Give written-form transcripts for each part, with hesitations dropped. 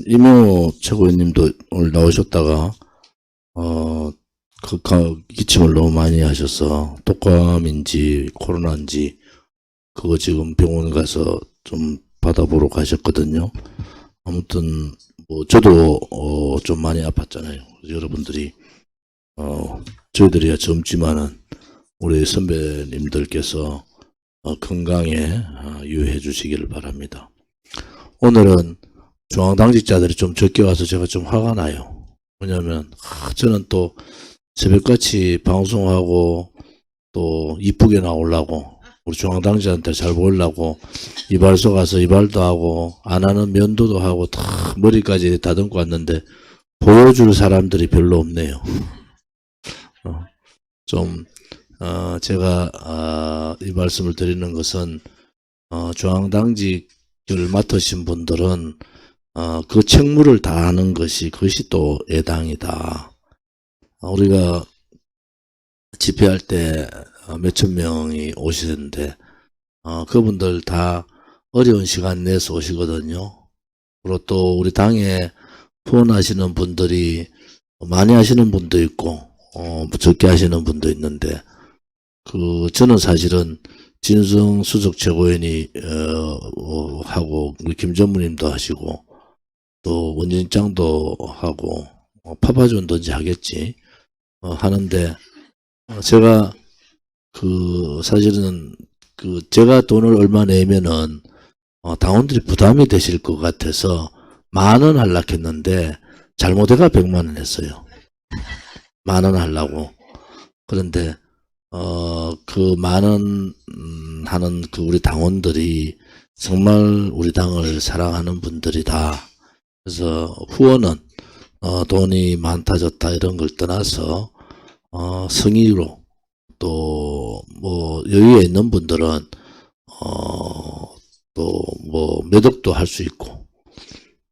이명호 최고위원님도 오늘 나오셨다가, 기침을 너무 많이 하셔서, 독감인지, 코로나인지, 그거 지금 병원 가서 좀 받아보러 가셨거든요. 아무튼, 저도, 좀 많이 아팠잖아요. 여러분들이, 저희들이야 젊지만은, 우리 선배님들께서, 건강에 유의해 주시기를 바랍니다. 오늘은 중앙당직자들이 좀 적게 와서 제가 좀 화가 나요. 왜냐면 저는 또 새벽같이 방송하고 또 이쁘게 나오려고 우리 중앙당직자한테 잘 보이려고 이발소 가서 이발도 하고 안 하는 면도도 하고 다 머리까지 다듬고 왔는데 보여줄 사람들이 별로 없네요. 제가 이 말씀을 드리는 것은 중앙당직을 맡으신 분들은 그 책무를 다하는 그것이 또 애당이다. 우리가 집회할 때 몇천 명이 오시는데 그분들 다 어려운 시간 내서 오시거든요. 그리고 또 우리 당에 후원하시는 분들이 많이 하시는 분도 있고 적게 하시는 분도 있는데 저는 사실은 진성수석 최고위원이 하고 우리 김전무님도 하시고 또 원진장도 하고 파파존든지 하겠지 하는데 제가 사실은 제가 돈을 얼마 내면은 당원들이 부담이 되실 것 같아서 10,000원 하려고 했는데 잘못해가 100만 원 했어요. 10,000원 하려고. 그런데 그 10,000원 하는 우리 당원들이 정말 우리 당을 사랑하는 분들이다. 그래서 후원은 돈이 많다 적다 이런 걸 떠나서 성의로 또 여유에 있는 분들은 또 몇 억도 할 수 있고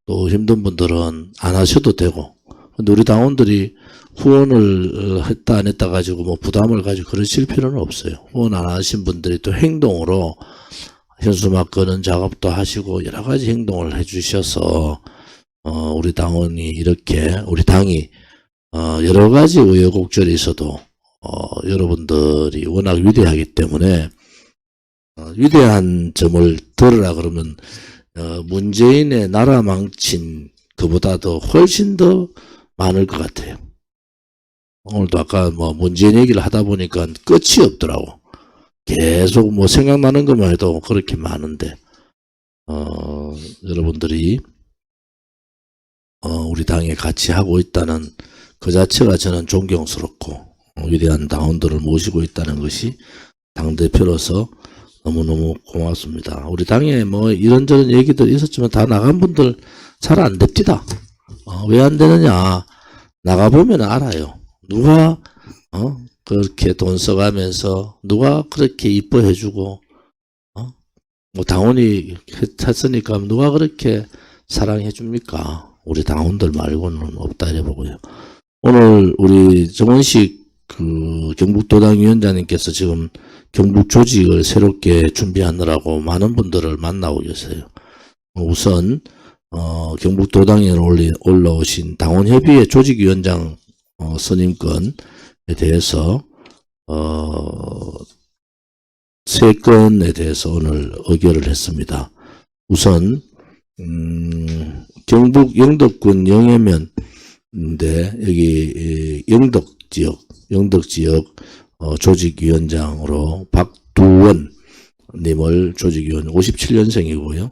또 힘든 분들은 안 하셔도 되고 근데 우리 당원들이 후원을 했다 안 했다 가지고 부담을 가지고 그러실 필요는 없어요. 후원 안 하신 분들이 또 행동으로 현수막 끄는 작업도 하시고 여러 가지 행동을 해 주셔서 우리 당원이 이렇게 우리 당이 여러 가지 우여곡절이 있어도 여러분들이 워낙 위대하기 때문에 위대한 점을 들으라 그러면 문재인의 나라 망친 그보다도 훨씬 더 많을 것 같아요. 오늘도 아까 문재인 얘기를 하다 보니까 끝이 없더라고. 계속 생각나는 것만 해도 그렇게 많은데 여러분들이 우리 당에 같이 하고 있다는 그 자체가 저는 존경스럽고 위대한 당원들을 모시고 있다는 것이 당대표로서 너무너무 고맙습니다. 우리 당에 이런저런 얘기들 있었지만 다 나간 분들 잘 안 됩니다. 왜 안 되느냐 나가보면 알아요. 누가 그렇게 돈 써가면서 누가 그렇게 이뻐해주고 당원이 했으니까 누가 그렇게 사랑해줍니까? 우리 당원들 말고는 없다 이래 보고요. 오늘 우리 정원식 경북도당 위원장님께서 지금 경북 조직을 새롭게 준비하느라고 많은 분들을 만나고 계세요. 우선 경북도당에 올라오신 당원협의회 조직위원장 선임권에 대해서 3건에 대해서 오늘 의결을 했습니다. 우선 경북 영덕군 영해면인데 여기 영덕지역 조직위원장으로 박두원 님을 조직위원 57년생이고요.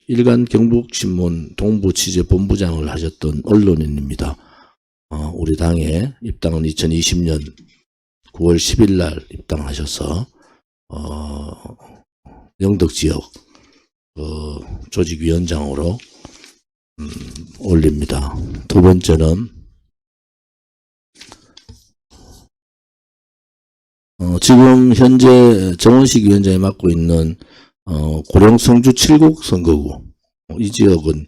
일간 경북신문 동부취재본부장을 하셨던 언론인입니다. 우리 당에 입당은 2020년 9월 10일 날 입당하셔서 영덕지역 조직위원장으로 올립니다. 두 번째는 지금 현재 정원식 위원장이 맡고 있는 고령 성주 7국 선거구 이 지역은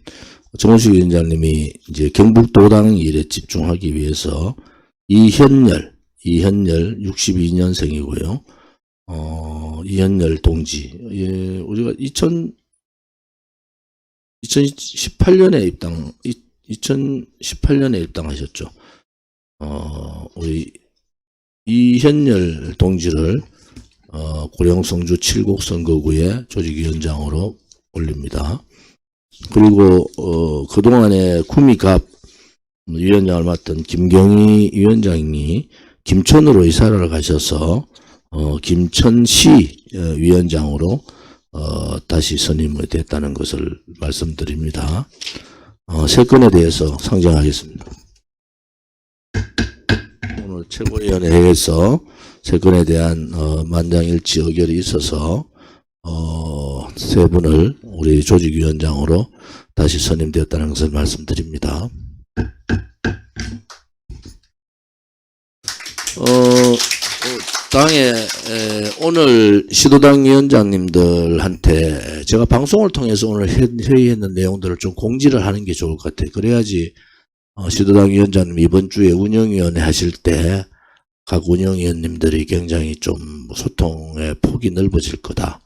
정원식 위원장님이 이제 경북도당 일에 집중하기 위해서 이현열 62년생이고요. 이현열 동지 우리가 2018년에 입당하셨죠. 우리 이현열 동지를 고령 성주 칠곡 선거구의 조직위원장으로 올립니다. 그리고 그동안에 구미갑 위원장을 맡던 김경희 위원장이 김천으로 이사를 가셔서 김천시 위원장으로 다시 선임이 됐다는 것을 말씀드립니다. 세 건에 대해서 상정하겠습니다. 오늘 최고위원회에서 세 건에 대한 만장일치 의결이 있어서 세 분을 우리 조직위원장으로 다시 선임되었다는 것을 말씀드립니다. 당에 오늘 시도당 위원장님들한테 제가 방송을 통해서 오늘 회의했는 내용들을 좀 공지를 하는 게 좋을 것 같아요. 그래야지 시도당 위원장님 이번 주에 운영위원회 하실 때 각 운영위원님들이 굉장히 좀 소통의 폭이 넓어질 거다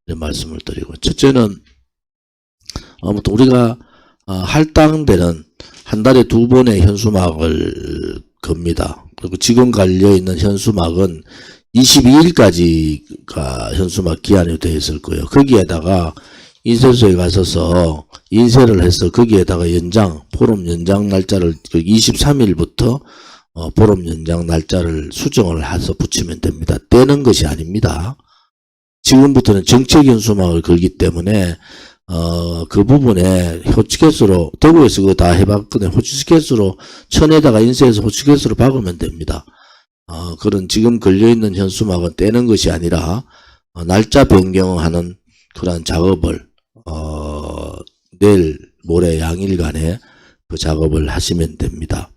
이런 말씀을 드리고, 첫째는 아무튼 우리가 할당되는 한 달에 2번의 현수막을 겁니다. 그리고 지금 갈려있는 현수막은 22일까지가 현수막 기한이 되어 있을 거예요. 거기에다가 인쇄소에 가서서 인쇄를 해서 거기에다가 보름 연장 날짜를 23일부터 보름 연장 날짜를 수정을 해서 붙이면 됩니다. 떼는 것이 아닙니다. 지금부터는 정책 현수막을 걸기 때문에 그 부분에 호치켓으로, 대구에서 그거 다 해봤거든요. 호치켓으로 천에다가 인쇄해서 호치켓으로 박으면 됩니다. 그런 지금 걸려있는 현수막은 떼는 것이 아니라 날짜 변경하는 그러한 작업을 내일 모레 양일간에 그 작업을 하시면 됩니다.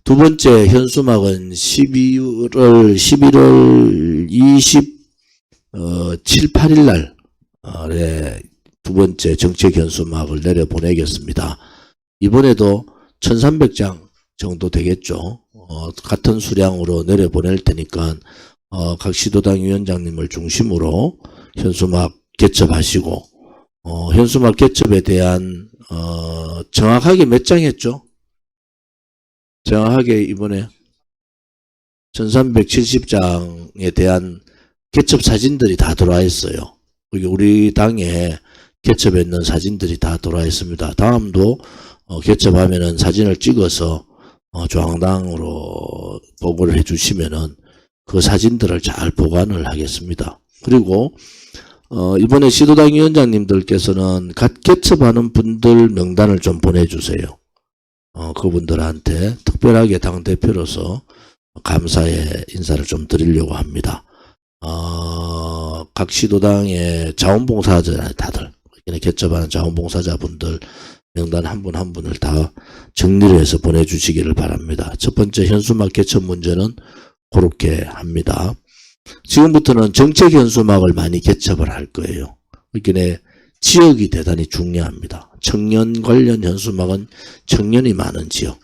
두 번째 현수막은 11월 27, 8일 날에 두 번째 정책 현수막을 내려보내겠습니다. 이번에도 1300장 정도 되겠죠. 같은 수량으로 내려보낼 테니까 각 시도당 위원장님을 중심으로 현수막 개첩하시고, 현수막 개첩에 대한 정확하게 몇 장 했죠? 정확하게 이번에 1370장에 대한 개첩 사진들이 다 들어와 있어요. 우리 당에 개첩에 있는 사진들이 다 들어와 있습니다. 다음도 개첩하면은 사진을 찍어서 중앙당으로 보고를 해주시면은 그 사진들을 잘 보관을 하겠습니다. 그리고 이번에 시도당 위원장님들께서는 갓 개첩하는 분들 명단을 좀 보내주세요. 그분들한테 특별하게 당대표로서 감사의 인사를 좀 드리려고 합니다. 각 시도당의 자원봉사자 다들 개첩하는 자원봉사자분들 명단 한 분 한 분을 다 정리를 해서 보내주시기를 바랍니다. 첫 번째 현수막 개첩 문제는 그렇게 합니다. 지금부터는 정책 현수막을 많이 개첩을 할 거예요. 그러니까 지역이 대단히 중요합니다. 청년 관련 현수막은 청년이 많은 지역,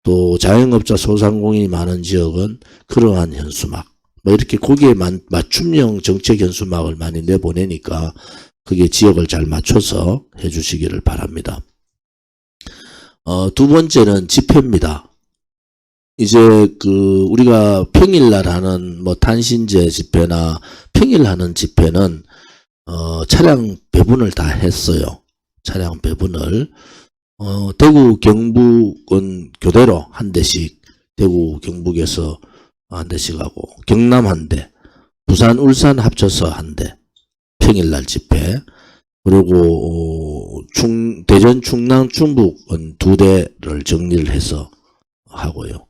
또 자영업자 소상공인이 많은 지역은 그러한 현수막, 이렇게 거기에 맞춤형 정책 현수막을 많이 내보내니까 그게 지역을 잘 맞춰서 해주시기를 바랍니다. 두 번째는 집회입니다. 이제 우리가 평일날 하는 탄신제 집회나 평일 하는 집회는 차량 배분을 다 했어요. 차량 배분을 대구 경북은 교대로 한 대씩, 대구 경북에서 한 대씩 하고, 경남 한 대, 부산 울산 합쳐서 한 대, 평일날 집회, 그리고 대전 충남 충북은 2대를 정리를 해서 하고요.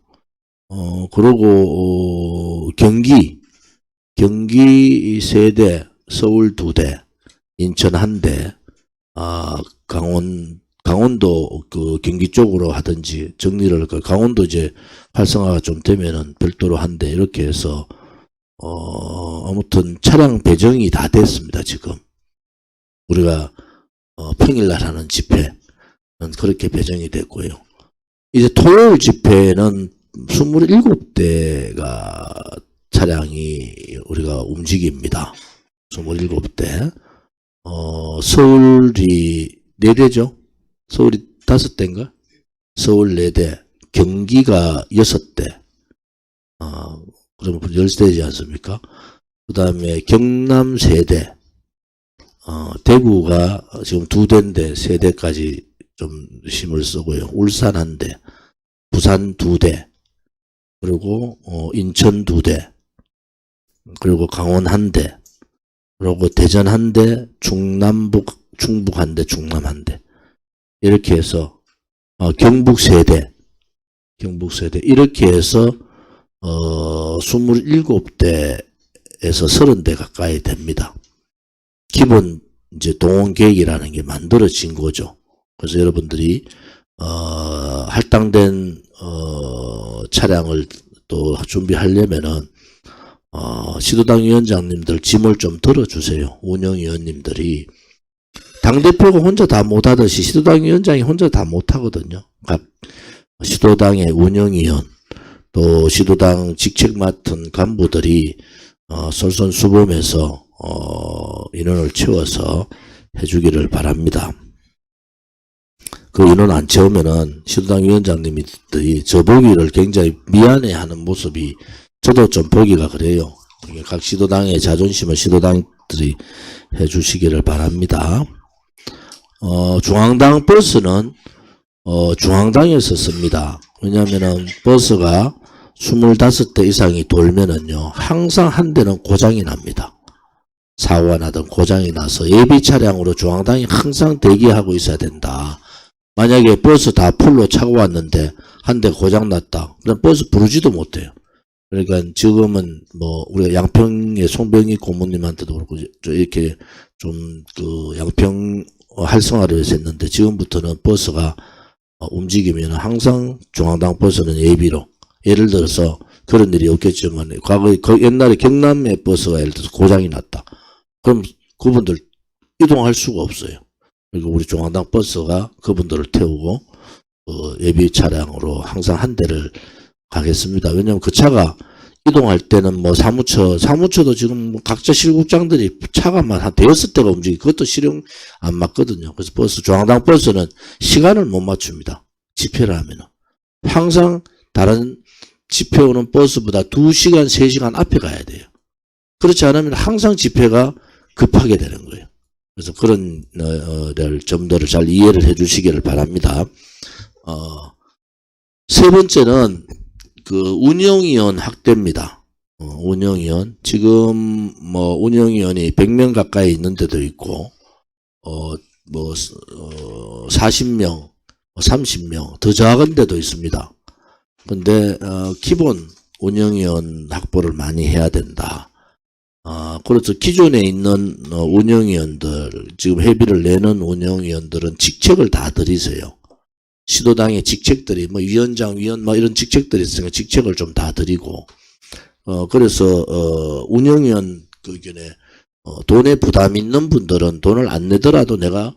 그리고 경기 3대, 서울 2대, 인천 1대, 강원도 경기 쪽으로 하든지 정리를, 강원도 이제 활성화가 좀 되면은 별도로 1대 이렇게 해서, 아무튼 차량 배정이 다 됐습니다, 지금. 우리가, 평일날 하는 집회는 그렇게 배정이 됐고요. 이제 토요일 집회는 27대가 차량이 우리가 움직입니다. 27대. 서울이 4대죠. 서울이 5대인가? 서울 4대, 경기가 6대, 그러면 10대지 않습니까? 그 다음에 경남 3대, 대구가 지금 2대인데 3대까지 좀 힘을 쓰고요. 울산 1대, 부산 2대, 그리고 인천 2대, 그리고 강원 1대, 그리고 대전 1대, 충북 1대, 충남 1대. 이렇게 해서 경북 3대, 이렇게 해서 27대에서 30대 가까이 됩니다. 기본 이제 동원 계획이라는 게 만들어진 거죠. 그래서 여러분들이 할당된 차량을 또 준비하려면은 시도당 위원장님들 짐을 좀 들어주세요. 운영위원님들이 당대표가 혼자 다 못하듯이 시도당 위원장이 혼자 다 못하거든요. 각 시도당의 운영위원 또 시도당 직책 맡은 간부들이 솔선수범해서 인원을 채워서 해주기를 바랍니다. 그 인원 안 채우면은 시도당 위원장님들이 저보기를 굉장히 미안해하는 모습이 저도 좀 보기가 그래요. 각 시도당의 자존심을 시도당들이 해주시기를 바랍니다. 중앙당 버스는 중앙당에서 씁니다. 왜냐하면은 버스가 25대 이상이 돌면은요 항상 한 대는 고장이 납니다. 사고가 나든 고장이 나서 예비 차량으로 중앙당이 항상 대기하고 있어야 된다. 만약에 버스 다 풀로 차고 왔는데 한 대 고장 났다. 그럼 버스 부르지도 못해요. 그러니까 지금은 뭐 우리가 양평의 송병희 고모님한테도 그렇고 이렇게 좀 그 양평 활성화를 했었는데 지금부터는 버스가 움직이면 항상 중앙당 버스는 예비로 예를 들어서 그런 일이 없겠지만 과거에 옛날에 경남의 버스가 예를 들어서 고장이 났다. 그럼 그분들 이동할 수가 없어요. 그리고 우리 중앙당 버스가 그분들을 태우고 예비 차량으로 항상 한 대를 가겠습니다. 왜냐하면 그 차가 이동할 때는 뭐 사무처도 지금 뭐 각자 실국장들이 차가 한 대여섯 대가 움직이고 그것도 실용 안 맞거든요. 그래서 중앙당 버스는 시간을 못 맞춥니다. 집회를 하면은. 항상 다른 집회 오는 버스보다 2시간, 3시간 앞에 가야 돼요. 그렇지 않으면 항상 집회가 급하게 되는 거예요. 그래서 그런 점들을 잘 이해를 해 주시기를 바랍니다. 세 번째는 그 운영위원 확대입니다. 운영위원. 지금 뭐 운영위원이 100명 가까이 있는 데도 있고, 40명, 30명, 더 작은 데도 있습니다. 근데, 기본 운영위원 확보를 많이 해야 된다. 그래서 기존에 있는 운영위원들, 지금 회비를 내는 운영위원들은 직책을 다 들이세요. 시도당의 직책들이 뭐 위원장, 위원 뭐 이런 직책들이 있으니까 직책을 좀 다 드리고 그래서 운영위원 그견에 돈에 부담 있는 분들은 돈을 안 내더라도 내가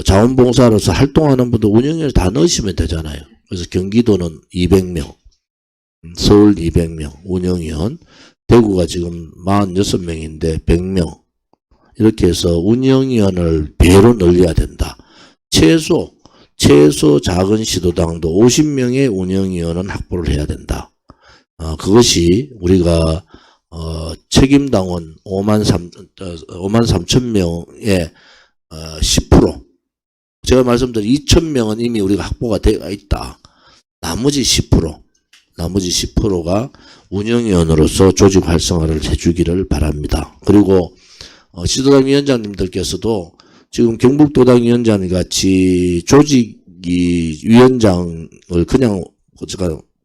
자원봉사로서 활동하는 분들 운영위원을 다 넣으시면 되잖아요. 그래서 경기도는 200명, 서울 200명 운영위원, 대구가 지금 46명인데 100명 이렇게 해서 운영위원을 배로 늘려야 된다. 최소 작은 시도당도 50명의 운영위원은 확보를 해야 된다. 그것이 우리가 책임당원 53,000명의 10%, 제가 말씀드린 2,000명은 이미 우리가 확보가 되어 있다. 나머지 10%가 운영위원으로서 조직 활성화를 해주기를 바랍니다. 그리고 시도당 위원장님들께서도 지금 경북도당 위원장 같이 조직이 위원장을 그냥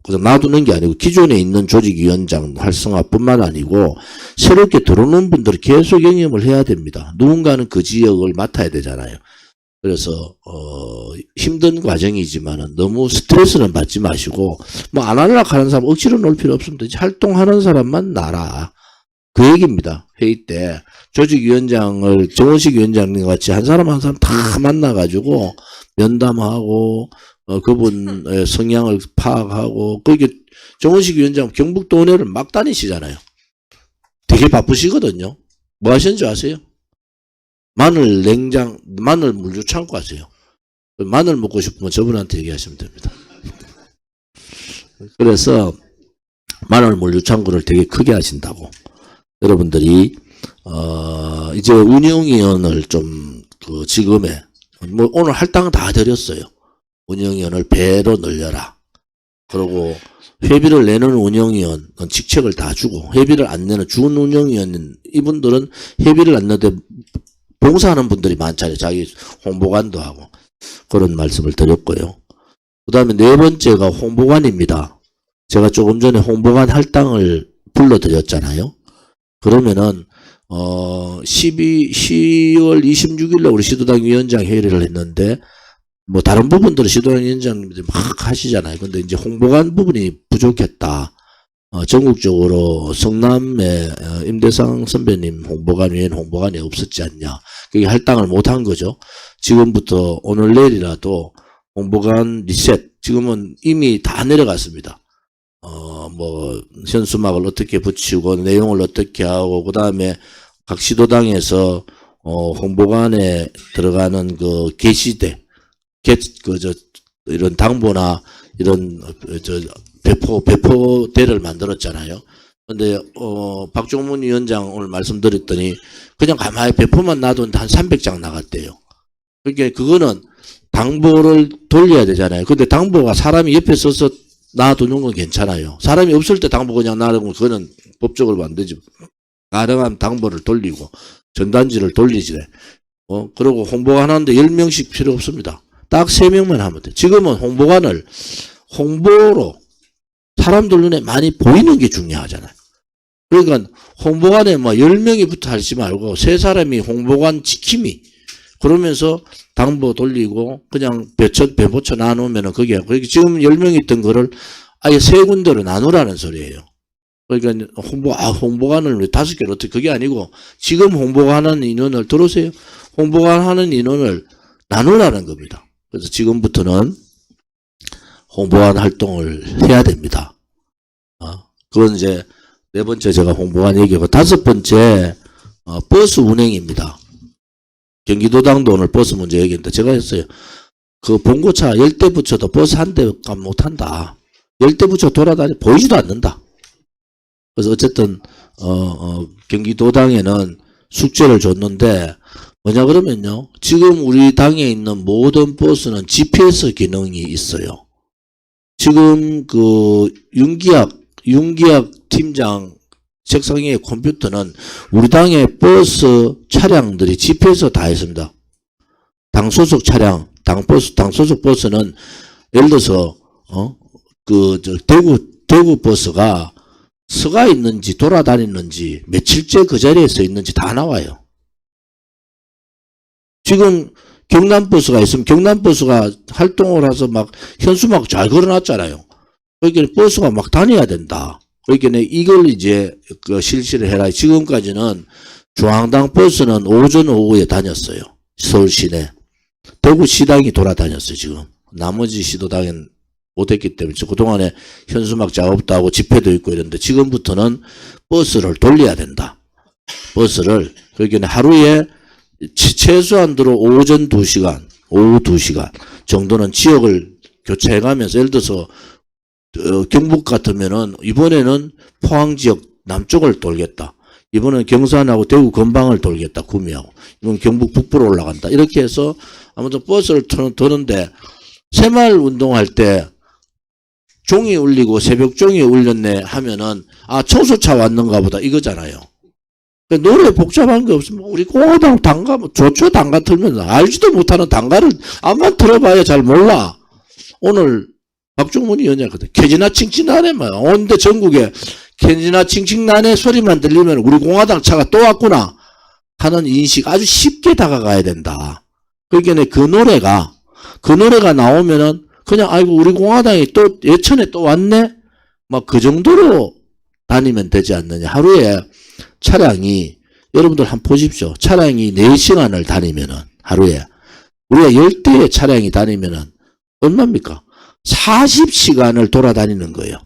놔두는 게 아니고 기존에 있는 조직위원장 활성화뿐만 아니고 새롭게 들어오는 분들이 계속 영입을 해야 됩니다. 누군가는 그 지역을 맡아야 되잖아요. 그래서 힘든 과정이지만은 너무 스트레스는 받지 마시고 뭐 안 하려고 하는 사람 억지로 놓을 필요 없습니다. 활동하는 사람만 놔라. 그 얘기입니다. 회의 때 조직위원장을 정원식 위원장님 같이 한 사람 한 사람 다 만나가지고 면담하고 그분의 성향을 파악하고 그게 정원식 위원장 경북도 원회를 막 다니시잖아요. 되게 바쁘시거든요. 뭐 하시는지 아세요? 마늘 물류창고 하세요. 마늘 먹고 싶으면 저분한테 얘기하시면 됩니다. 그래서 마늘 물류창고를 되게 크게 하신다고. 여러분들이 이제 운영위원을 좀 지금에 뭐 오늘 할당 다 드렸어요. 운영위원을 배로 늘려라. 그리고 회비를 내는 운영위원은 직책을 다 주고, 회비를 안 내는 준 운영위원 이분들은 회비를 안 내는데 봉사하는 분들이 많잖아요. 자기 홍보관도 하고. 그런 말씀을 드렸고요. 그 다음에 네 번째가 홍보관입니다. 제가 조금 전에 홍보관 할당을 불러드렸잖아요. 그러면은 10월 26일에 우리 시도당 위원장 회의를 했는데, 뭐 다른 부분들은 시도당 위원장님들이 막 하시잖아요. 근데 이제 홍보관 부분이 부족했다. 전국적으로 성남에 임대상 선배님 홍보관위원 홍보관이 없었지 않냐. 그게 할당을 못한 거죠. 지금부터 오늘 내일이라도 홍보관 리셋, 지금은 이미 다 내려갔습니다. 뭐 현수막을 어떻게 붙이고 내용을 어떻게 하고, 그 다음에 각 시도당에서 홍보관에 들어가는 그 게시대, 이런 당보나 이런 배포대를 만들었잖아요. 근데 박종문 위원장 오늘 말씀드렸더니 그냥 가만히 배포만 놔두는데 한 300장 나갔대요. 그러니까 그거는 당보를 돌려야 되잖아요. 근데 당보가 사람이 옆에 서서 놔두는 건 괜찮아요. 사람이 없을 때 당보 그냥 놔두면 그거는 법적으로 안 되지. 가능한 당보를 돌리고 전단지를 돌리지. 그리고 홍보관 하는데 10명씩 필요 없습니다. 딱 3명만 하면 돼. 지금은 홍보관을 홍보로 사람들 눈에 많이 보이는 게 중요하잖아요. 그러니까 홍보관에 뭐 10명이 붙어 하지 말고 3사람이 홍보관 지킴이, 그러면서 당보 돌리고 그냥 배포처 나누면은 그게 지금 10명이 있던 거를 아예 3군데로 나누라는 소리예요. 그러니까 홍보관을 왜 5개로 어떻게, 그게 아니고 지금 홍보관 하는 인원을 들어오세요. 홍보관 하는 인원을 나누라는 겁니다. 그래서 지금부터는 홍보관 활동을 해야 됩니다. 그건 이제 네 번째 제가 홍보관 얘기하고, 다섯 번째 버스 운행입니다. 경기도당도 오늘 버스 문제 얘기했는데 제가 했어요. 그 봉고차 10대 붙여도 버스 한 대값 못한다. 10대 붙여 돌아다니 보이지도 않는다. 그래서 어쨌든 경기도당에는 숙제를 줬는데 뭐냐 그러면요, 지금 우리 당에 있는 모든 버스는 GPS 기능이 있어요. 지금 그 윤기학 팀장 책상 위에 컴퓨터는 우리 당의 버스 차량들이 GPS 다 있습니다. 당 소속 차량, 당 소속 버스는 예를 들어서 대구 버스가 서가 있는지 돌아다니는지 며칠째 그 자리에 서 있는지 다 나와요. 지금 경남버스가 있으면 경남버스가 활동을 해서 막 현수막 잘 걸어놨잖아요. 그러니까 버스가 막 다녀야 된다. 그러니까 이걸 이제 실시를 해라. 지금까지는 중앙당 버스는 오전 오후에 다녔어요. 서울 시내. 대구 시당이 돌아다녔어요. 지금 나머지 시도당은 못했기 때문에 그동안에 현수막 작업도 하고 집회도 있고 이런데, 지금부터는 버스를 돌려야 된다. 버스를 그러니까 하루에 최소한으로 오전 2시간, 오후 2시간 정도는 지역을 교체해가면서, 예를 들어서 경북 같으면은 이번에는 포항 지역 남쪽을 돌겠다. 이번에는 경산하고 대구 건방을 돌겠다. 구미하고. 이번 경북 북부로 올라간다. 이렇게 해서 아무튼 버스를 도는데, 새마을 운동할 때 종이 울리고 새벽 종이 울렸네 하면은 청소차 왔는가 보다 이거잖아요. 노래 복잡한 게 없으면 우리 공화당 당가, 조초 당가 틀면 알지도 못하는 당가를 암만 들어봐야 잘 몰라. 오늘 박종문 위원장거든. 캐지나 칭칭나네 뭐. 온데 전국에 캐지나 칭칭나네 소리만 들리면 우리 공화당 차가 또 왔구나 하는 인식 아주 쉽게 다가가야 된다. 그러니까 그 노래가 나오면은 그냥 아이고 우리 공화당이 또 예천에 또 왔네 막 그 정도로 다니면 되지 않느냐. 하루에 차량이, 여러분들 한번 보십시오. 차량이 4시간을 다니면은, 하루에 우리가 10대의 차량이 다니면은 얼마입니까? 40시간을 돌아다니는 거예요.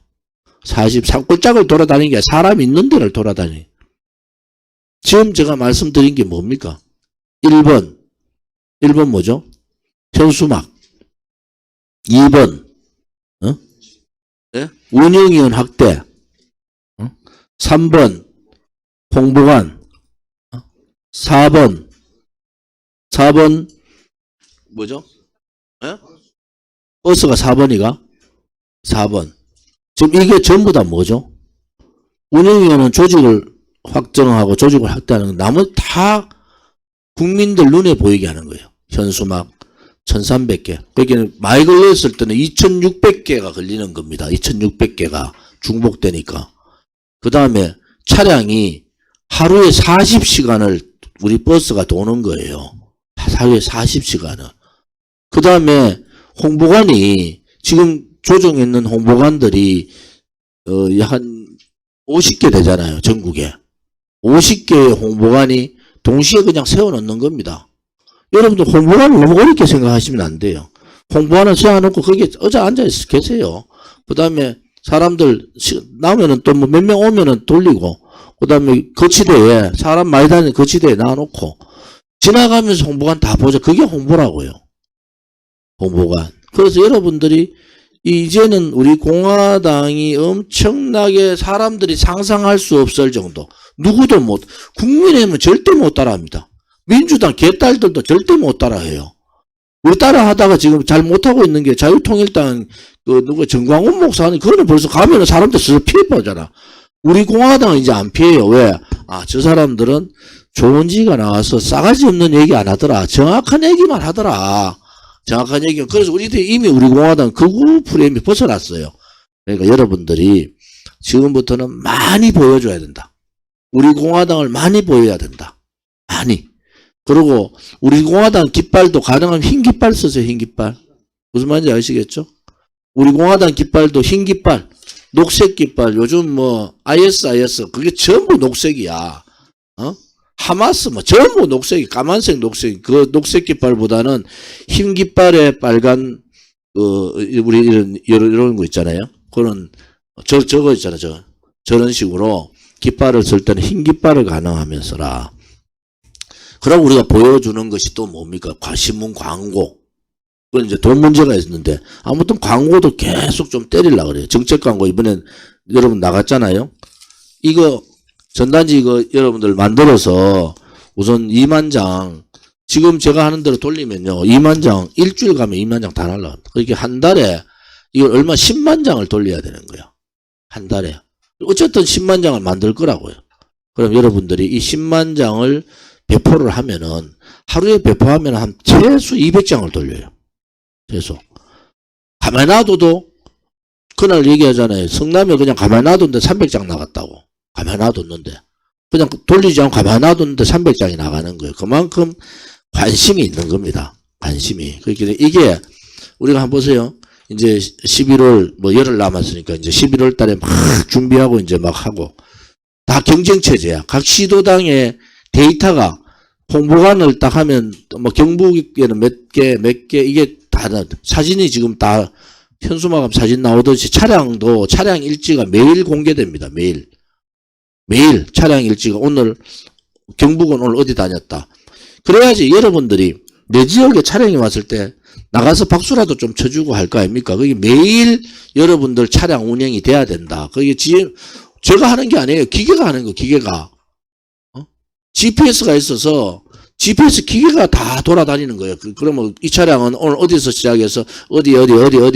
43꼴짝을 돌아다니는 게 사람 있는 데를 돌아다니. 지금 제가 말씀드린 게 뭡니까? 1번 뭐죠? 현수막. 2번, 네? 운영위원 확대. 3번, 홍보관. 4번 뭐죠? 예? 버스가 4번이가? 4번. 지금 이게 전부 다 뭐죠? 운영위원은 조직을 확정하고 조직을 확대하는 거, 나머지 다 국민들 눈에 보이게 하는 거예요. 현수막 1300개. 그러니까 많이 걸렸을 때는 2600개가 걸리는 겁니다. 2600개가 중복되니까. 그 다음에 차량이 하루에 40시간을 우리 버스가 도는 거예요. 하루에 40시간을. 그 다음에 홍보관이 지금 조정했는 홍보관들이 한 50개 되잖아요. 전국에. 50개의 홍보관이 동시에 그냥 세워놓는 겁니다. 여러분들 홍보관을 너무 어렵게 생각하시면 안 돼요. 홍보관을 세워놓고 거기에 앉아 계세요. 그 다음에 사람들 나오면은 또 뭐 몇 명 오면은 돌리고, 그 다음에 거치대에 사람 많이 다니는 거치대에 놔놓고 지나가면서 홍보관 다 보죠. 그게 홍보라고요. 홍보관. 그래서 여러분들이 이제는 우리 공화당이 엄청나게 사람들이 상상할 수 없을 정도, 누구도 국민의힘은 절대 못 따라합니다. 민주당 개딸들도 절대 못 따라해요. 우리 따라하다가 지금 잘 못하고 있는 게 자유통일당 정광훈 목사님, 그거는 벌써 가면은 사람들 스스로 피해 보잖아. 우리 공화당은 이제 안 피해요. 왜? 저 사람들은 좋은 지가 나와서 싸가지 없는 얘기 안 하더라. 정확한 얘기만 하더라. 정확한 얘기. 그래서 우리들이 이미 우리 공화당 극우 프레임이 벗어났어요. 그러니까 여러분들이 지금부터는 많이 보여줘야 된다. 우리 공화당을 많이 보여야 된다. 많이. 그리고 우리 공화당 깃발도 가능하면 흰 깃발 쓰세요. 흰 깃발. 무슨 말인지 아시겠죠? 우리 공화당 깃발도 흰 깃발, 녹색 깃발. 요즘 ISIS 그게 전부 녹색이야. 하마스 전부 녹색이, 까만색 녹색. 그 녹색 깃발보다는 흰 깃발에 빨간 우리 이런 거 있잖아요. 그런 저거 있잖아요. 저런 식으로 깃발을 쓸 때는 흰 깃발을 가능하면서라. 그럼 우리가 보여주는 것이 또 뭡니까? 신문 광고. 그건 이제 돈 문제가 있는데, 아무튼 광고도 계속 좀 때리려고 그래요. 정책 광고 이번엔 여러분 나갔잖아요. 이거 전단지 이거 여러분들 만들어서 우선 2만 장, 지금 제가 하는 대로 돌리면요, 2만 장, 일주일 가면 2만 장 다 날라갑니다. 그렇게 한 달에 이걸 얼마 10만 장을 돌려야 되는 거예요. 한 달에. 어쨌든 10만 장을 만들 거라고요. 그럼 여러분들이 이 10만 장을 배포를 하면은, 하루에 배포하면 한 최소 200장을 돌려요. 최소. 가만히 놔둬도, 그날 얘기하잖아요. 성남에 그냥 가만히 놔뒀는데 300장 나갔다고. 가만히 놔뒀는데. 그냥 돌리지 않고 가만히 놔뒀는데 300장이 나가는 거예요. 그만큼 관심이 있는 겁니다. 관심이. 그러니까 이게, 우리가 한번 보세요. 이제 11월, 열흘 남았으니까 이제 11월 달에 막 준비하고 이제 막 하고. 다 경쟁체제야. 각 시도당의 데이터가 홍보관을 딱 하면 경북에는 몇 개 이게 다 사진이 지금 다 현수막감 사진 나오듯이 차량도 차량 일지가 매일 공개됩니다. 매일 차량 일지가 오늘 경북은 오늘 어디 다녔다. 그래야지 여러분들이 내 지역에 차량이 왔을 때 나가서 박수라도 좀 쳐주고 할 거 아닙니까? 그게 매일 여러분들 차량 운행이 돼야 된다. 그게 제가 하는 게 아니에요. 기계가 하는 거, 기계가. GPS가 있어서 GPS 기계가 다 돌아다니는 거예요. 그러면 이 차량은 오늘 어디서 시작해서 어디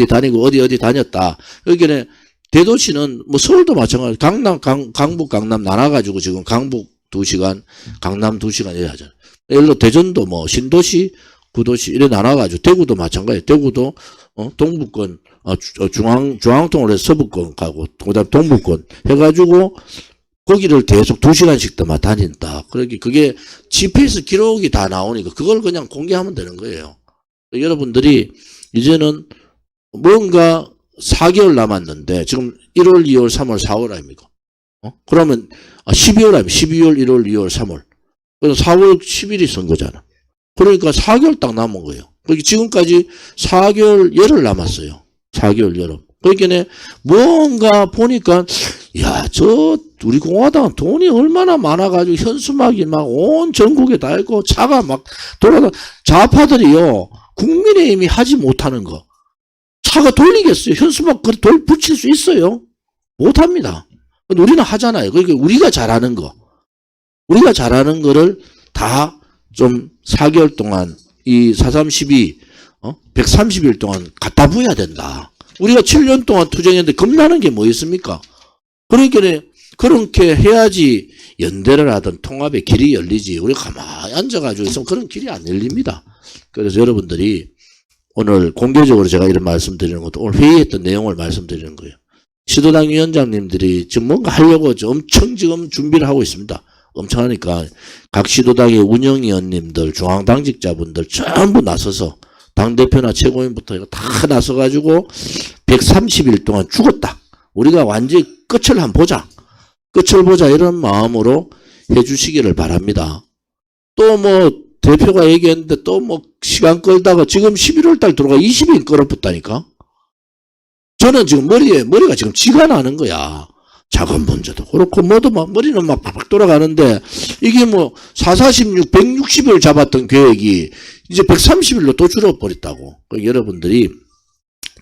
다니고 어디 다녔다. 여기는 대도시는 서울도 마찬가지. 강북, 강남 나눠가지고 지금 강북 2시간, 강남 2시간 이래 하잖아요. 예를 들어 대전도 신도시, 구도시 이래 나눠가지고 대구도 마찬가지예요. 대구도 동북권, 중앙통으로 해서 서북권 가고 그다음 동북권 해가지고 거기를 계속 2시간씩 더 다닌다. 그러게 그게 GPS 기록이 다 나오니까 그걸 그냥 공개하면 되는 거예요. 여러분들이 이제는 뭔가 4개월 남았는데 지금 1월, 2월, 3월, 4월 아닙니까? 그러면 12월 아닙니까? 12월, 1월, 2월, 3월. 그래서 4월 10일이 선거잖아. 그러니까 4개월 딱 남은 거예요. 그러니까 지금까지 4개월 열흘 남았어요. 4개월 열흘. 그러니까 뭔가 보니까 야, 우리 공화당 돈이 얼마나 많아가지고 현수막이 막 온 전국에 다 있고 차가 막 좌파들이요, 국민의힘이 하지 못하는 거. 차가 돌리겠어요? 현수막 돌 붙일 수 있어요? 못합니다. 우리는 하잖아요. 그러니까 우리가 잘하는 거. 우리가 잘하는 거를 다 좀 4개월 동안 이 4.3.12, 130일 동안 갖다 부어야 된다. 우리가 7년 동안 투쟁했는데 겁나는 게 뭐 있습니까? 그러니까 그렇게 해야지 연대를 하든 통합의 길이 열리지. 우리가 가만히 앉아가지고 있으면 그런 길이 안 열립니다. 그래서 여러분들이 오늘 공개적으로 제가 이런 말씀드리는 것도 오늘 회의했던 내용을 말씀드리는 거예요. 시도당 위원장님들이 지금 뭔가 하려고 엄청 지금 준비를 하고 있습니다. 엄청 하니까 각 시도당의 운영위원님들, 중앙당직자분들 전부 나서서 당대표나 최고위원부터 다 나서가지고 130일 동안 죽었다. 우리가 완전히 끝을 한번 보자. 끝을 보자 이런 마음으로 해주시기를 바랍니다. 또 뭐 대표가 얘기했는데 또 뭐 시간 끌다가 지금 11월 달 들어가 20일 끌어붙다니까. 저는 지금 머리가 지금 쥐가 나는 거야. 자금 문제도 그렇고 뭐도 막 머리는 막 팍팍 돌아가는데 이게 뭐 446, 160일 잡았던 계획이 이제 130일로 또 줄어버렸다고. 여러분들이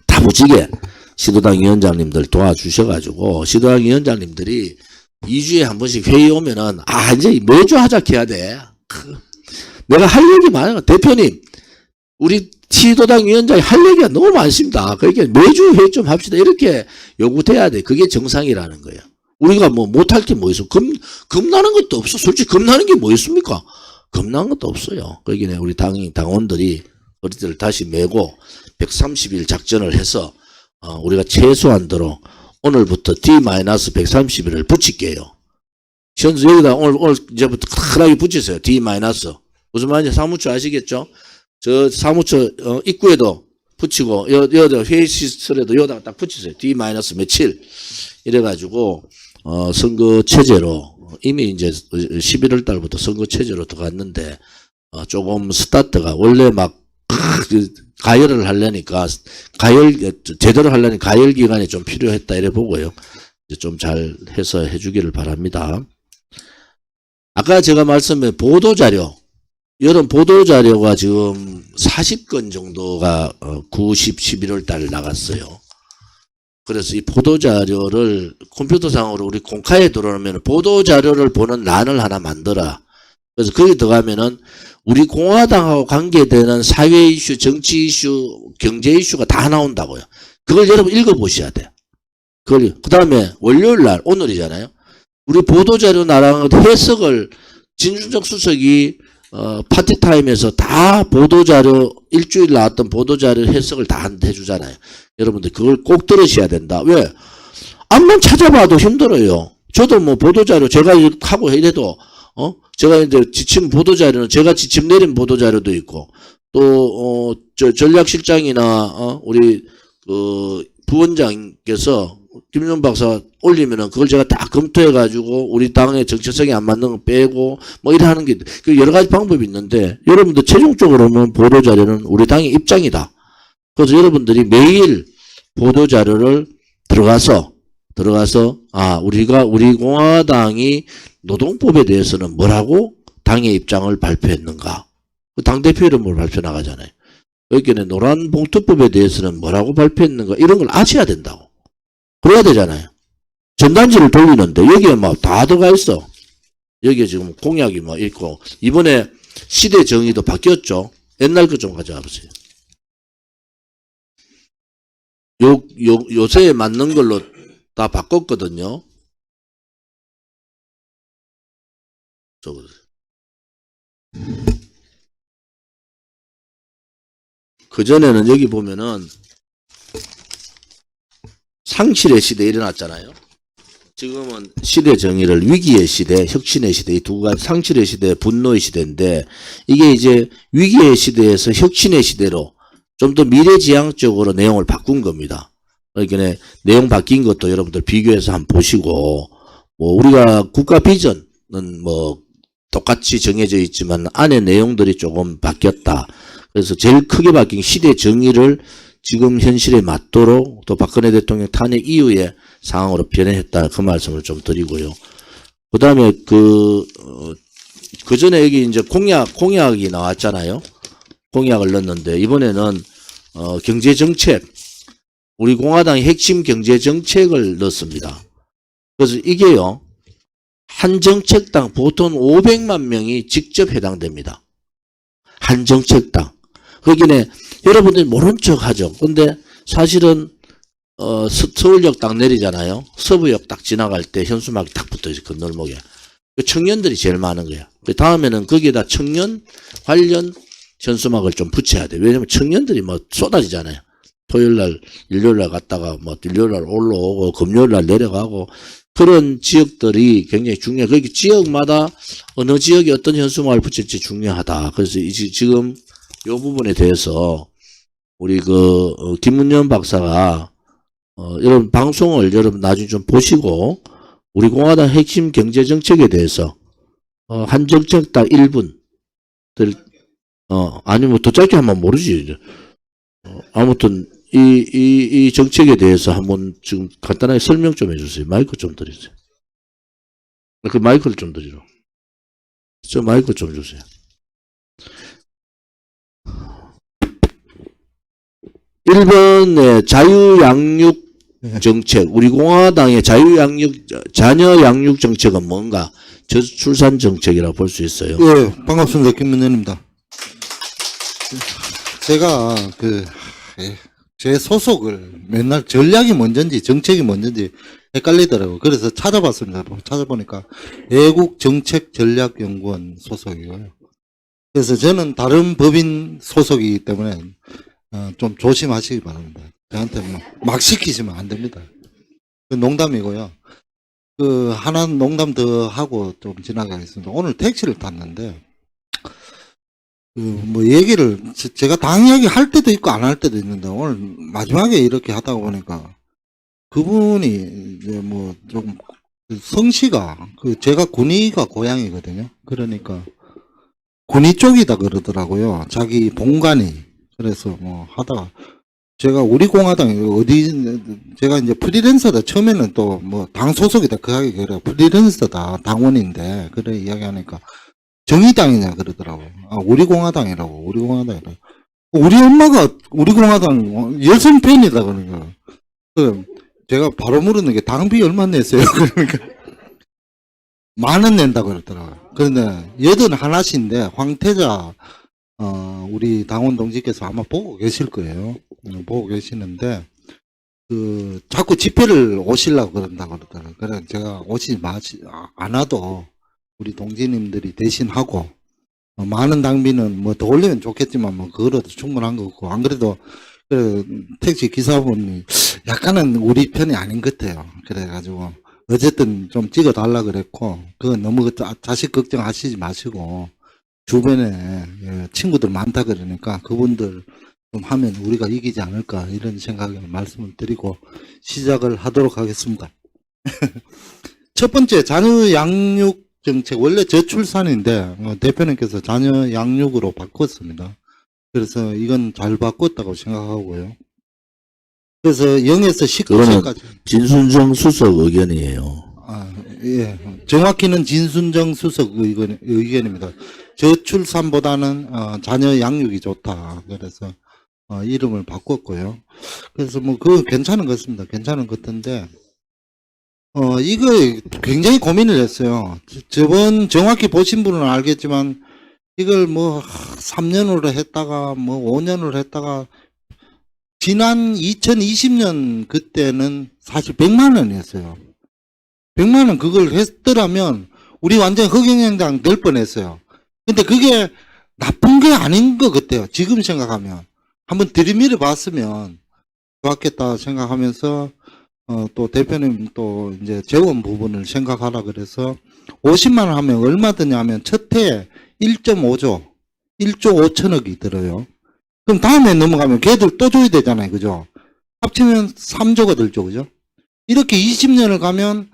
다부지게 시도당 위원장님들 도와주셔가지고 시도당 위원장님들이 2주에 한 번씩 회의 오면은 이제 매주 하자 해야 돼. 내가 할 얘기 많아요. 대표님 우리 시도당 위원장이 할 얘기가 너무 많습니다. 그러니까 매주 회의 좀 합시다. 이렇게 요구돼야 돼. 그게 정상이라는 거예요. 우리가 뭐 못할 게 뭐 있어. 겁나는 것도 없어. 솔직히 겁나는 게 뭐 있습니까? 겁나는 것도 없어요. 그러니까 우리 당원들이 머리들을 다시 메고 130일 작전을 해서 우리가 최소한도로 오늘부터 D-130일을 붙일게요. 현수 여기다 오늘 이제부터 크게 붙이세요. D-. 무슨 말인지 사무처 아시겠죠? 저 사무처 입구에도 붙이고 여기다 회의시설에도 여기다가 딱 붙이세요. D- 며칠 이래가지고 선거 체제로 이미 이제 11월 달부터 선거 체제로 들어갔는데 조금 스타트가 원래 막 가열을 하려니까 제대로 하려니까 가열 기간이 좀 필요했다 이래 보고요. 이제 좀 잘 해서 해주기를 바랍니다. 아까 제가 말씀해 보도자료 여름 보도자료가 지금 40건 정도가 9, 10, 11월 달 나갔어요. 그래서 이 보도자료를 컴퓨터상으로 우리 공카에 들어오면 보도자료를 보는 란을 하나 만들어. 그래서 거기 들어가면은 우리 공화당하고 관계되는 사회 이슈, 정치 이슈, 경제 이슈가 다 나온다고요. 그걸 여러분 읽어보셔야 돼요. 그 다음에 월요일 날, 오늘이잖아요. 우리 보도자료 나랑 해석을 진준석 수석이 파티타임에서 다 보도자료, 일주일 나왔던 보도자료 해석을 다 해주잖아요. 여러분들 그걸 꼭 들으셔야 된다. 왜? 앞만 찾아봐도 힘들어요. 저도 뭐 보도자료 제가 하고 이래도, 제가 이제 지침 보도자료는 제가 지침 내린 보도자료도 있고, 또, 전략실장이나, 우리, 부원장께서 김윤 박사 올리면은 그걸 제가 다 검토해가지고 우리 당의 정체성이 안 맞는 거 빼고 뭐 이래 하는 게 여러 가지 방법이 있는데 여러분들 최종적으로는 보도자료는 우리 당의 입장이다. 그래서 여러분들이 매일 보도자료를 들어가서 우리 공화당이 노동법에 대해서는 뭐라고 당의 입장을 발표했는가. 당대표 이름으로 발표 나가잖아요. 여기는 노란봉투법에 대해서는 뭐라고 발표했는가 이런 걸 아셔야 된다고. 그래야 되잖아요. 전단지를 돌리는데 여기에 막 다 들어가 있어. 여기에 지금 공약이 막 있고 이번에 시대 정의도 바뀌었죠. 옛날 거 좀 가져와 보세요. 요새에 맞는 걸로 다 바꿨거든요. 그전에는 여기 보면은 상실의 시대에 일어났잖아요. 지금은 시대 정의를 위기의 시대, 혁신의 시대, 이 두 가지 상실의 시대, 분노의 시대인데 이게 이제 위기의 시대에서 혁신의 시대로 좀 더 미래지향적으로 내용을 바꾼 겁니다. 그러니까 내용 바뀐 것도 여러분들 비교해서 한번 보시고 뭐 우리가 국가 비전은 뭐 똑같이 정해져 있지만 안에 내용들이 조금 바뀌었다. 그래서 제일 크게 바뀐 시대 정의를 지금 현실에 맞도록 또 박근혜 대통령 탄핵 이후의 상황으로 변해했다. 그 말씀을 좀 드리고요. 그 다음에 그 전에 여기 이제 공약이 나왔잖아요. 공약을 넣었는데, 이번에는, 경제정책, 우리 공화당의 핵심 경제정책을 넣었습니다. 그래서 이게요, 한 정책당 보통 500만 명이 직접 해당됩니다. 한 정책당. 거기에 여러분들이 모른 척 하죠. 근데 사실은, 서울역 딱 내리잖아요. 서부역 딱 지나갈 때 현수막이 딱 붙어 있어요. 건널목에. 청년들이 제일 많은 거야. 그 다음에는 거기에다 청년 관련 현수막을 좀 붙여야 돼. 왜냐면 청년들이 뭐 쏟아지잖아요. 토요일날, 일요일날 갔다가 뭐 일요일날 올라오고 금요일날 내려가고 그런 지역들이 굉장히 중요해. 거기 지역마다 어느 지역에 어떤 현수막을 붙일지 중요하다. 그래서 지금 이 부분에 대해서 우리 김문현 박사가 여러분 방송을 여러분 나중에 좀 보시고 우리 공화당 핵심 경제정책에 대해서 한 정책당 1분 아니 뭐 더 짧게 하면 모르지. 아무튼 이 정책에 대해서 한번 지금 간단하게 설명 좀 해주세요. 마이크 좀 드리세요. 그 마이크를 좀 드리러. 저 마이크 좀 주세요. 일본의 자유양육 정책, 우리 공화당의 자녀 양육 정책은 뭔가? 저출산 정책이라고 볼 수 있어요. 예, 반갑습니다. 김문현입니다. 제가 제 소속을 맨날 전략이 뭔지 정책이 뭔지 헷갈리더라고요. 그래서 찾아봤습니다. 찾아보니까 애국정책전략연구원 소속이고요. 그래서 저는 다른 법인 소속이기 때문에 좀 조심하시기 바랍니다. 저한테 막 시키시면 안 됩니다. 농담이고요. 하나 농담 더 하고 좀 지나가겠습니다. 오늘 택시를 tas는데, 얘기를, 제가 당 이야기 할 때도 있고 안 할 때도 있는데, 오늘 마지막에 이렇게 하다 보니까, 그분이, 이제 좀, 성씨가, 제가 군위가 고향이거든요. 그러니까, 군위 쪽이다 그러더라고요. 자기 본관이. 그래서 하다가, 제가 우리 공화당이 제가 이제 프리랜서다. 처음에는 또 당 소속이다. 그게 그래. 프리랜서다. 당원인데. 그래 이야기하니까 정의당이냐 그러더라고요. 우리 공화당이라고. 우리 공화당이라고. 우리 엄마가 우리 공화당 여성 팬이다 그러니까. 제가 바로 물었는 게 당비 얼마 냈어요? 그러니까 10,000원 낸다 그러더라고요. 그런데 여든 하나씩인데 황태자 우리 당원 동지께서 아마 보고 계실 거예요. 보고 계시는데, 자꾸 집회를 오시려고 그런다고 그러더라고요. 그래, 제가 오시지 안 와도 우리 동지님들이 대신하고, 많은 당비는 더 올리면 좋겠지만, 그거라도 충분한 거고, 안 그래도, 택시 기사분이 약간은 우리 편이 아닌 것 같아요. 그래가지고, 어쨌든 좀 찍어달라 그랬고, 그건 너무 자식 걱정하시지 마시고, 주변에 친구들 많다 그러니까 그분들 좀 하면 우리가 이기지 않을까 이런 생각을 말씀을 드리고 시작을 하도록 하겠습니다. 첫 번째 자녀 양육 정책 원래 저출산인데 대표님께서 자녀 양육으로 바꿨습니다. 그래서 이건 잘 바꿨다고 생각하고요. 그래서 0에서 19세까지 진순정 수석 의견이에요. 예, 정확히는 진순정 수석 의견입니다. 저출산보다는 자녀 양육이 좋다. 그래서 이름을 바꿨고요. 그래서 그거 괜찮은 것 같습니다. 괜찮은 것 같은데 이거 굉장히 고민을 했어요. 저번 정확히 보신 분은 알겠지만 이걸 3년으로 했다가 5년으로 했다가 지난 2020년 그때는 사실 100만 원이었어요. 100만 원 그걸 했더라면 우리 완전 흑영향당 될 뻔했어요. 근데 그게 나쁜 게 아닌 것 같아요. 지금 생각하면. 한번 들이밀어 봤으면 좋았겠다 생각하면서, 또 대표님 또 이제 재원 부분을 생각하라 그래서 50만 원 하면 얼마 드냐 하면 첫 해에 1.5조, 1조 5천억이 들어요. 그럼 다음에 넘어가면 걔들 또 줘야 되잖아요. 그죠? 합치면 3조가 들죠. 그죠? 이렇게 20년을 가면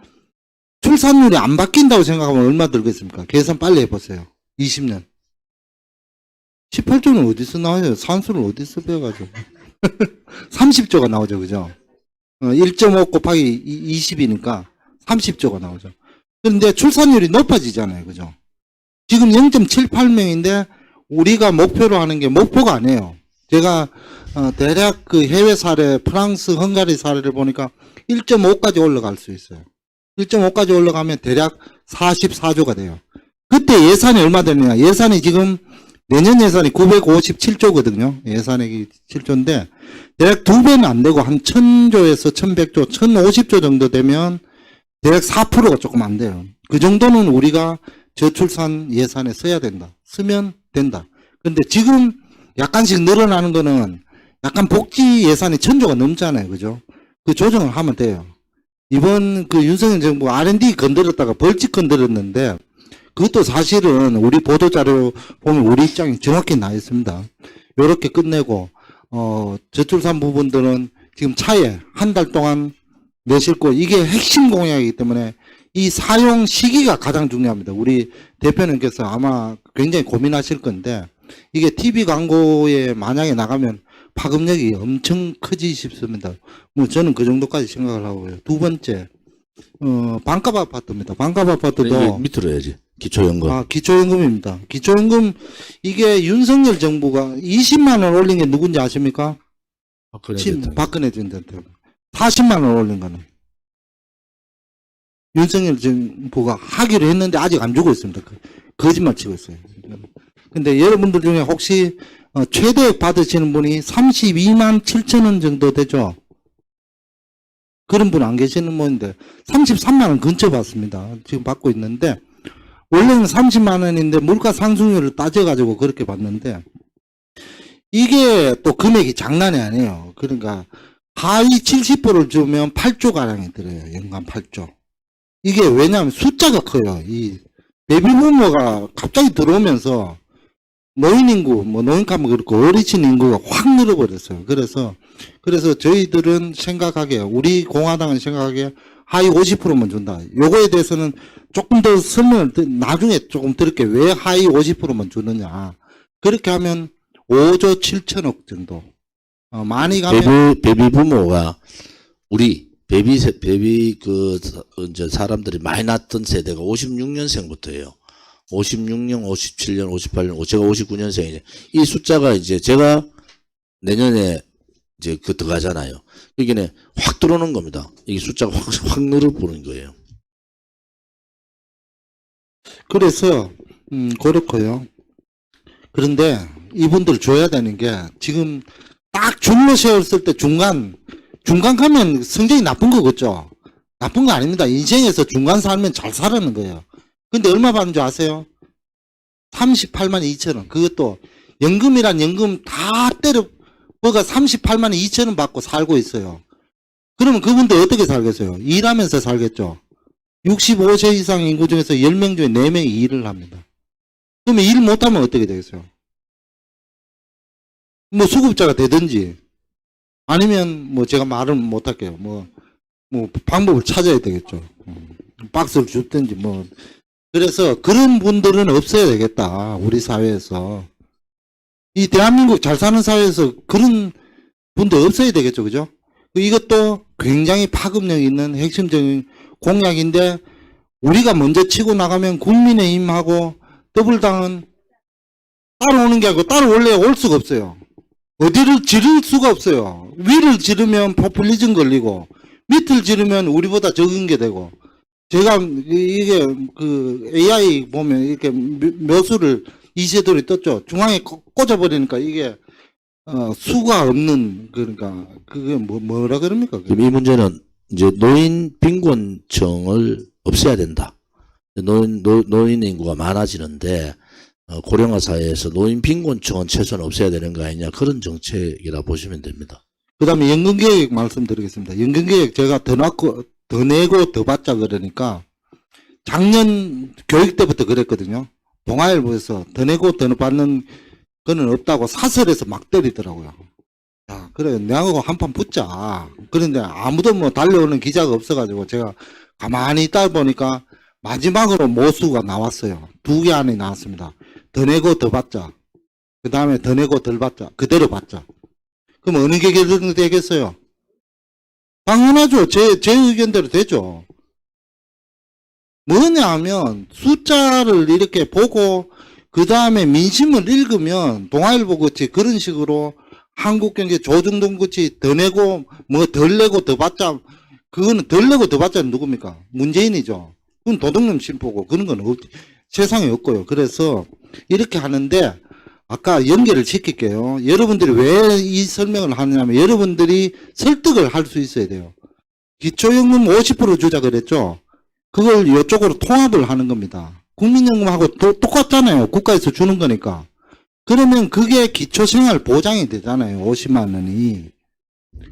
출산율이 안 바뀐다고 생각하면 얼마 들겠습니까? 계산 빨리 해보세요. 20년. 18조는 어디서 나와요? 산수를 어디서 배워가지고. 30조가 나오죠. 그죠? 1.5 곱하기 20이니까 30조가 나오죠. 그런데 출산율이 높아지잖아요. 그죠? 지금 0.78명인데 우리가 목표로 하는 게 목표가 아니에요. 제가 대략 그 해외 사례, 프랑스, 헝가리 사례를 보니까 1.5까지 올라갈 수 있어요. 1.5까지 올라가면 대략 44조가 돼요. 그때 예산이 얼마 되느냐? 예산이 지금 내년 예산이 957조거든요. 예산액이 7조인데 대략 2배는 안 되고 한 1000조에서 1100조, 1050조 정도 되면 대략 4%가 조금 안 돼요. 그 정도는 우리가 저출산 예산에 써야 된다. 쓰면 된다. 그런데 지금 약간씩 늘어나는 거는 약간 복지 예산이 1000조가 넘잖아요. 그죠? 그 조정을 하면 돼요. 이번 그 윤석열 정부 R&D 건드렸다가 벌칙 건드렸는데 그것도 사실은 우리 보도자료 보면 우리 입장이 정확히 나 있습니다. 요렇게 끝내고, 저출산 부분들은 지금 차에 한 달 동안 내실 거, 이게 핵심 공약이기 때문에 이 사용 시기가 가장 중요합니다. 우리 대표님께서 아마 굉장히 고민하실 건데, 이게 TV 광고에 만약에 나가면 파급력이 엄청 크지 싶습니다. 뭐 저는 그 정도까지 생각을 하고요. 두 번째, 반값 아파트입니다. 반값 아파트도. 밑으로 해야지. 기초연금. 기초연금입니다. 기초연금, 이게 윤석열 정부가 20만원 올린 게 누군지 아십니까? 박근혜 전 대통령. 40만원 올린 거는. 윤석열 정부가 하기로 했는데 아직 안 주고 있습니다. 거짓말 치고 있어요. 근데 여러분들 중에 혹시 최대액 받으시는 분이 32만 7천원 정도 되죠? 그런 분 안 계시는 분인데 33만원 근처 받습니다. 지금 받고 있는데 원래는 30만 원인데 물가 상승률을 따져가지고 그렇게 받는데 이게 또 금액이 장난이 아니에요. 그러니까 하위 70%를 주면 8조가량이 들어요. 연간 8조. 이게 왜냐하면 숫자가 커요. 이 베이비부모가 갑자기 들어오면서 노인 인구, 뭐 노인감은 그렇고 어르신 인구가 확 늘어버렸어요. 그래서 저희들은 생각하기에, 우리 공화당은 생각하기에 하위 50%만 준다. 요거에 대해서는 조금 더 설명을 나중에 조금 드릴게요. 왜 하위 50%만 주느냐. 그렇게 하면 5조 7천억 정도. 많이 가면. 베이비 부모가 우리 이제 사람들이 많이 낳던 세대가 56년생부터예요. 56년, 57년, 58년, 제가 59년생이죠. 이 숫자가 이제 제가 내년에 이제 들어가잖아요. 이게 확 들어오는 겁니다. 이 숫자가 확 늘어보는 거예요. 그래서, 그렇고요. 그런데 이분들 줘야 되는 게 지금 딱 줄로 세웠을 때 중간 가면 성적이 나쁜 거겠죠? 나쁜 거 아닙니다. 인생에서 중간 살면 잘 살아는 거예요. 근데 얼마 받는 줄 아세요? 38만 2천 원. 그것도 연금이란 연금 다 때려 뭐가 38만 2천 원 받고 살고 있어요. 그러면 그분들 어떻게 살겠어요? 일하면서 살겠죠. 65세 이상 인구 중에서 10명 중에 4명이 일을 합니다. 그러면 일 못하면 어떻게 되겠어요? 뭐 수급자가 되든지 아니면 뭐 제가 말은 못할게요. 뭐 방법을 찾아야 되겠죠. 박스를 줍든지 뭐. 그래서 그런 분들은 없어야 되겠다. 우리 사회에서. 이 대한민국 잘 사는 사회에서 그런 분들 없어야 되겠죠. 그죠? 이것도 굉장히 파급력 있는 핵심적인 공약인데 우리가 먼저 치고 나가면 국민의힘하고 더불당은 따라오는 게 아니고 따라올래 올 수가 없어요. 어디를 지를 수가 없어요. 위를 지르면 포퓰리즘 걸리고 밑을 지르면 우리보다 적은 게 되고 제가 이게 그 AI 보면 이렇게 묘수를 이세돌이 떴죠. 중앙에 꽂아버리니까 이게 수가 없는 그러니까 그게 뭐라 그럽니까? 이 문제는 이제 노인 빈곤층을 없애야 된다. 노인 인구가 많아지는데 고령화 사회에서 노인 빈곤층은 최소한 없애야 되는 거 아니냐 그런 정책이라 보시면 됩니다. 그다음에 연금개혁 말씀드리겠습니다. 연금개혁 제가 더 내고 더 받자 그러니까 작년 교육 때부터 그랬거든요. 동아일보에서 더 내고 더 받는 거는 없다고 사설에서 막 때리더라고요. 야, 그래 내하고 한판 붙자. 그런데 아무도 뭐 달려오는 기자가 없어가지고 제가 가만히 있다 보니까 마지막으로 모수가 나왔어요. 2개 안에 나왔습니다. 더 내고 더 받자. 그 다음에 더 내고 덜 받자. 그대로 받자. 그럼 어느 게 결정되겠어요? 당연하죠. 제 의견대로 되죠. 뭐냐 하면 숫자를 이렇게 보고 그 다음에 민심을 읽으면 동아일보 같이 그런 식으로 한국경제 조중동 같이 더 내고 뭐 덜 내고 더 받자, 그거는 덜 내고 더 받자는 누굽니까? 문재인이죠. 그건 도둑놈 심보고 그런 건 세상에 없고요. 그래서 이렇게 하는데 아까 연결을 시킬게요. 여러분들이 왜 이 설명을 하냐면 여러분들이 설득을 할 수 있어야 돼요. 기초연금 50% 주자 그랬죠. 그걸 이쪽으로 통합을 하는 겁니다. 국민연금하고 똑같잖아요. 국가에서 주는 거니까. 그러면 그게 기초생활 보장이 되잖아요. 50만 원이.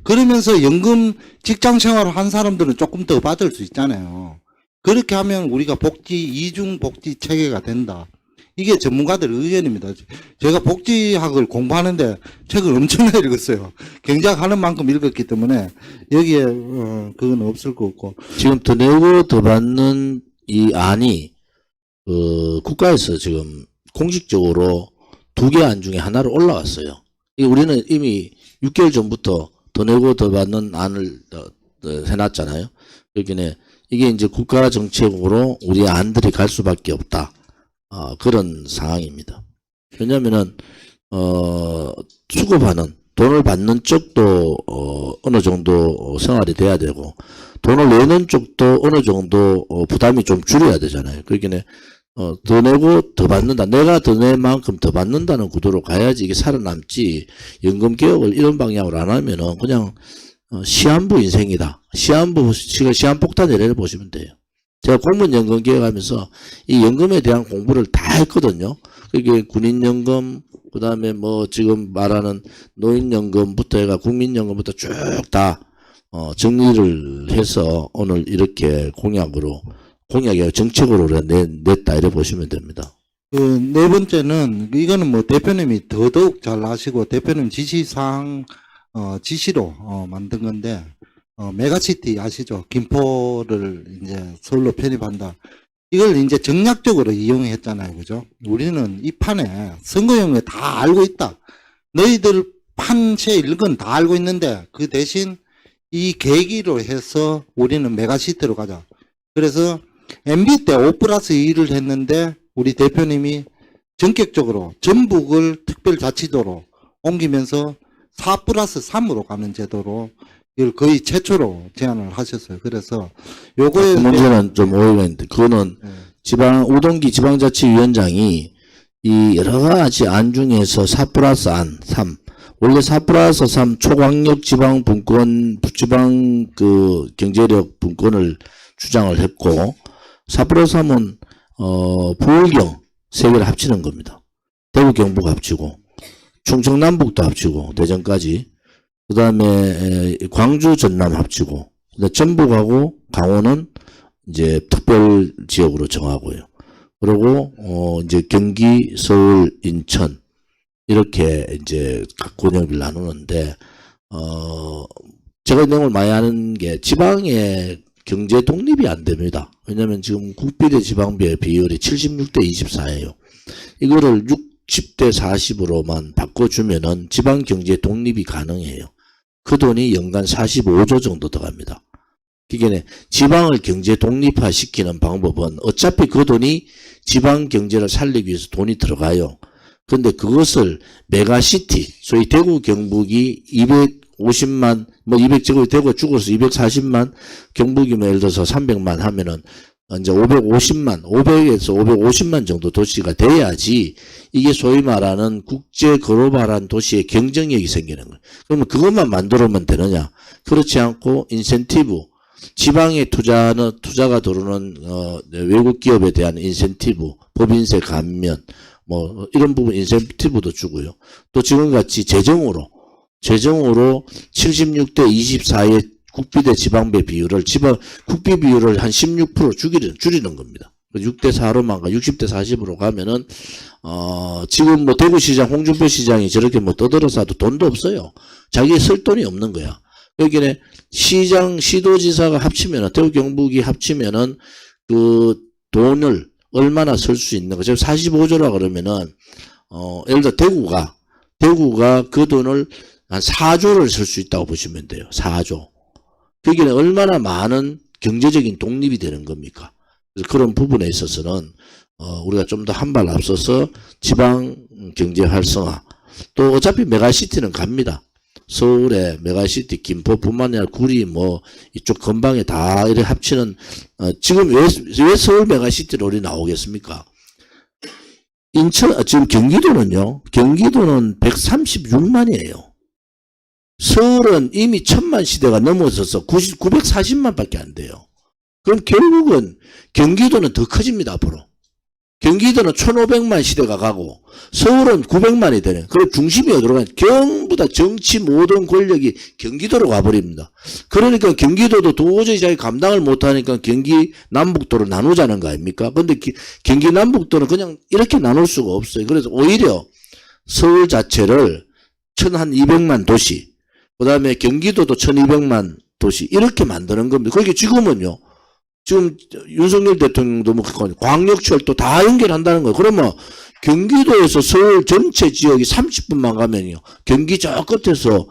그러면서 연금 직장생활을 한 사람들은 조금 더 받을 수 있잖아요. 그렇게 하면 우리가 이중 복지 체계가 된다. 이게 전문가들 의견입니다. 제가 복지학을 공부하는데 책을 엄청나게 읽었어요. 경제학하는 만큼 읽었기 때문에 여기에 그건 없을 것 같고. 지금 더 내고 더 받는 이 안이 국가에서 지금 공식적으로 2개 안 중에 하나로 올라왔어요. 우리는 이미 6개월 전부터 더 내고 더 받는 안을 해놨잖아요. 그러니까 이게 이제 국가 정책으로 우리 안들이 갈 수밖에 없다. 그런 상황입니다. 왜냐면은 수급하는 돈을 받는 쪽도 어느 정도 생활이 돼야 되고 돈을 내는 쪽도 어느 정도 부담이 좀 줄여야 되잖아요. 그러니까 더 내고 더 받는다. 내가 더 낼 만큼 더 받는다는 구도로 가야지 이게 살아남지. 연금 개혁을 이런 방향으로 안 하면은 그냥 시한부 인생이다. 시한폭탄 이래를 보시면 돼요. 제가 공무원연금 개혁하면서 이 연금에 대한 공부를 다 했거든요. 그게 군인연금, 그 다음에 뭐 지금 말하는 노인연금부터 해가 국민연금부터 쭉 다 정리를 해서 오늘 이렇게 공약이 정책으로 냈다 이래 보시면 됩니다. 네 번째는 이거는 뭐 대표님이 더더욱 잘 아시고 대표님 지시사항 지시로 만든 건데 메가시티 아시죠? 김포를 이제 서울로 편입한다. 이걸 이제 정략적으로 이용했잖아요. 그죠? 우리는 이 판에 선거용에 다 알고 있다. 너희들 판세 읽은 다 알고 있는데 그 대신 이 계기로 해서 우리는 메가시티로 가자. 그래서 MB 때 5+2를 했는데 우리 대표님이 전격적으로 전북을 특별자치도로 옮기면서 4+3으로 가는 제도로 이걸 거의 최초로 제안을 하셨어요. 그래서 요거에 그 문제는 좀 오해가 있는데 그거는 우동기 지방자치위원장이 이 여러 가지 안 중에서 4+안 3 원래 4+3 초광역 지방 분권 지방 그 경제력 분권을 주장을 했고 4+3은 부울경 세 개를 합치는 겁니다. 대구 경북 합치고 충청 남북도 합치고 대전까지 그 다음에 광주 전남 합치고 전북하고 강원은 이제 특별 지역으로 정하고요. 그리고 이제 경기, 서울, 인천 이렇게 이제 각 권역을 나누는데 제가 내용을 많이 하는 게 지방의 경제 독립이 안 됩니다. 왜냐하면 지금 국비대 지방비의 비율이 76대 24예요. 이거를 60대 40으로만 바꿔주면은 지방 경제 독립이 가능해요. 그 돈이 연간 45조 정도 들어갑니다. 그러니까 지방을 경제 독립화 시키는 방법은 어차피 그 돈이 지방 경제를 살리기 위해서 돈이 들어가요. 근데 그것을 메가시티, 소위 대구 경북이 250만, 뭐 200제곱 대구가 죽어서 240만, 경북이면 예를 들어서 300만 하면은 이제 500에서 550만 정도 도시가 돼야지 이게 소위 말하는 국제 글로벌한 도시의 경쟁력이 생기는 거예요. 그러면 그것만 만들어면 되느냐? 그렇지 않고 인센티브, 지방의 투자가 들어오는 외국 기업에 대한 인센티브, 법인세 감면, 뭐 이런 부분 인센티브도 주고요. 또 지금같이 재정으로 76대 24의 국비대 지방배 비율을 국비 비율을 한 16% 줄이는 겁니다. 6대 4로만 60대 40으로 가면은 지금 뭐 대구시장 홍준표 시장이 저렇게 뭐 떠들어서도 돈도 없어요. 자기 쓸 돈이 없는 거야. 여기는 시도지사가 합치면은 대구 경북이 합치면은 그 돈을 얼마나 쓸 수 있는 거. 지금 45조라 그러면은 예를 들어 대구가 그 돈을 한 4조를 쓸 수 있다고 보시면 돼요. 4조. 거기는 얼마나 많은 경제적인 독립이 되는 겁니까? 그래서 그런 부분에 있어서는 우리가 좀 더 한 발 앞서서 지방 경제 활성화, 또 어차피 메가시티는 갑니다. 서울에 메가시티, 김포뿐만 아니라 구리, 뭐 이쪽 근방에 다 이렇게 합치는 지금 왜 서울 메가시티로 우리 나오겠습니까? 지금 경기도는요. 경기도는 136만이에요. 서울은 이미 1000만 시대가 넘어서서 940만밖에 안 돼요. 그럼 결국은 경기도는 더 커집니다. 앞으로. 경기도는 1500만 시대가 가고 서울은 900만이 되는, 그 중심이 어디로 가냐, 전부 다 정치 모든 권력이 경기도로 가버립니다. 그러니까 경기도도 도저히 자기 감당을 못하니까 경기 남북도로 나누자는 거 아닙니까? 근데 경기 남북도는 그냥 이렇게 나눌 수가 없어요. 그래서 오히려 서울 자체를 1200만 도시, 그 다음에 경기도도 1200만 도시 이렇게 만드는 겁니다. 그게 지금은요. 지금 윤석열 대통령도 뭐 광역철도 다 연결한다는 거예요. 그러면 경기도에서 서울 전체 지역이 30분만 가면요. 경기 저 끝에서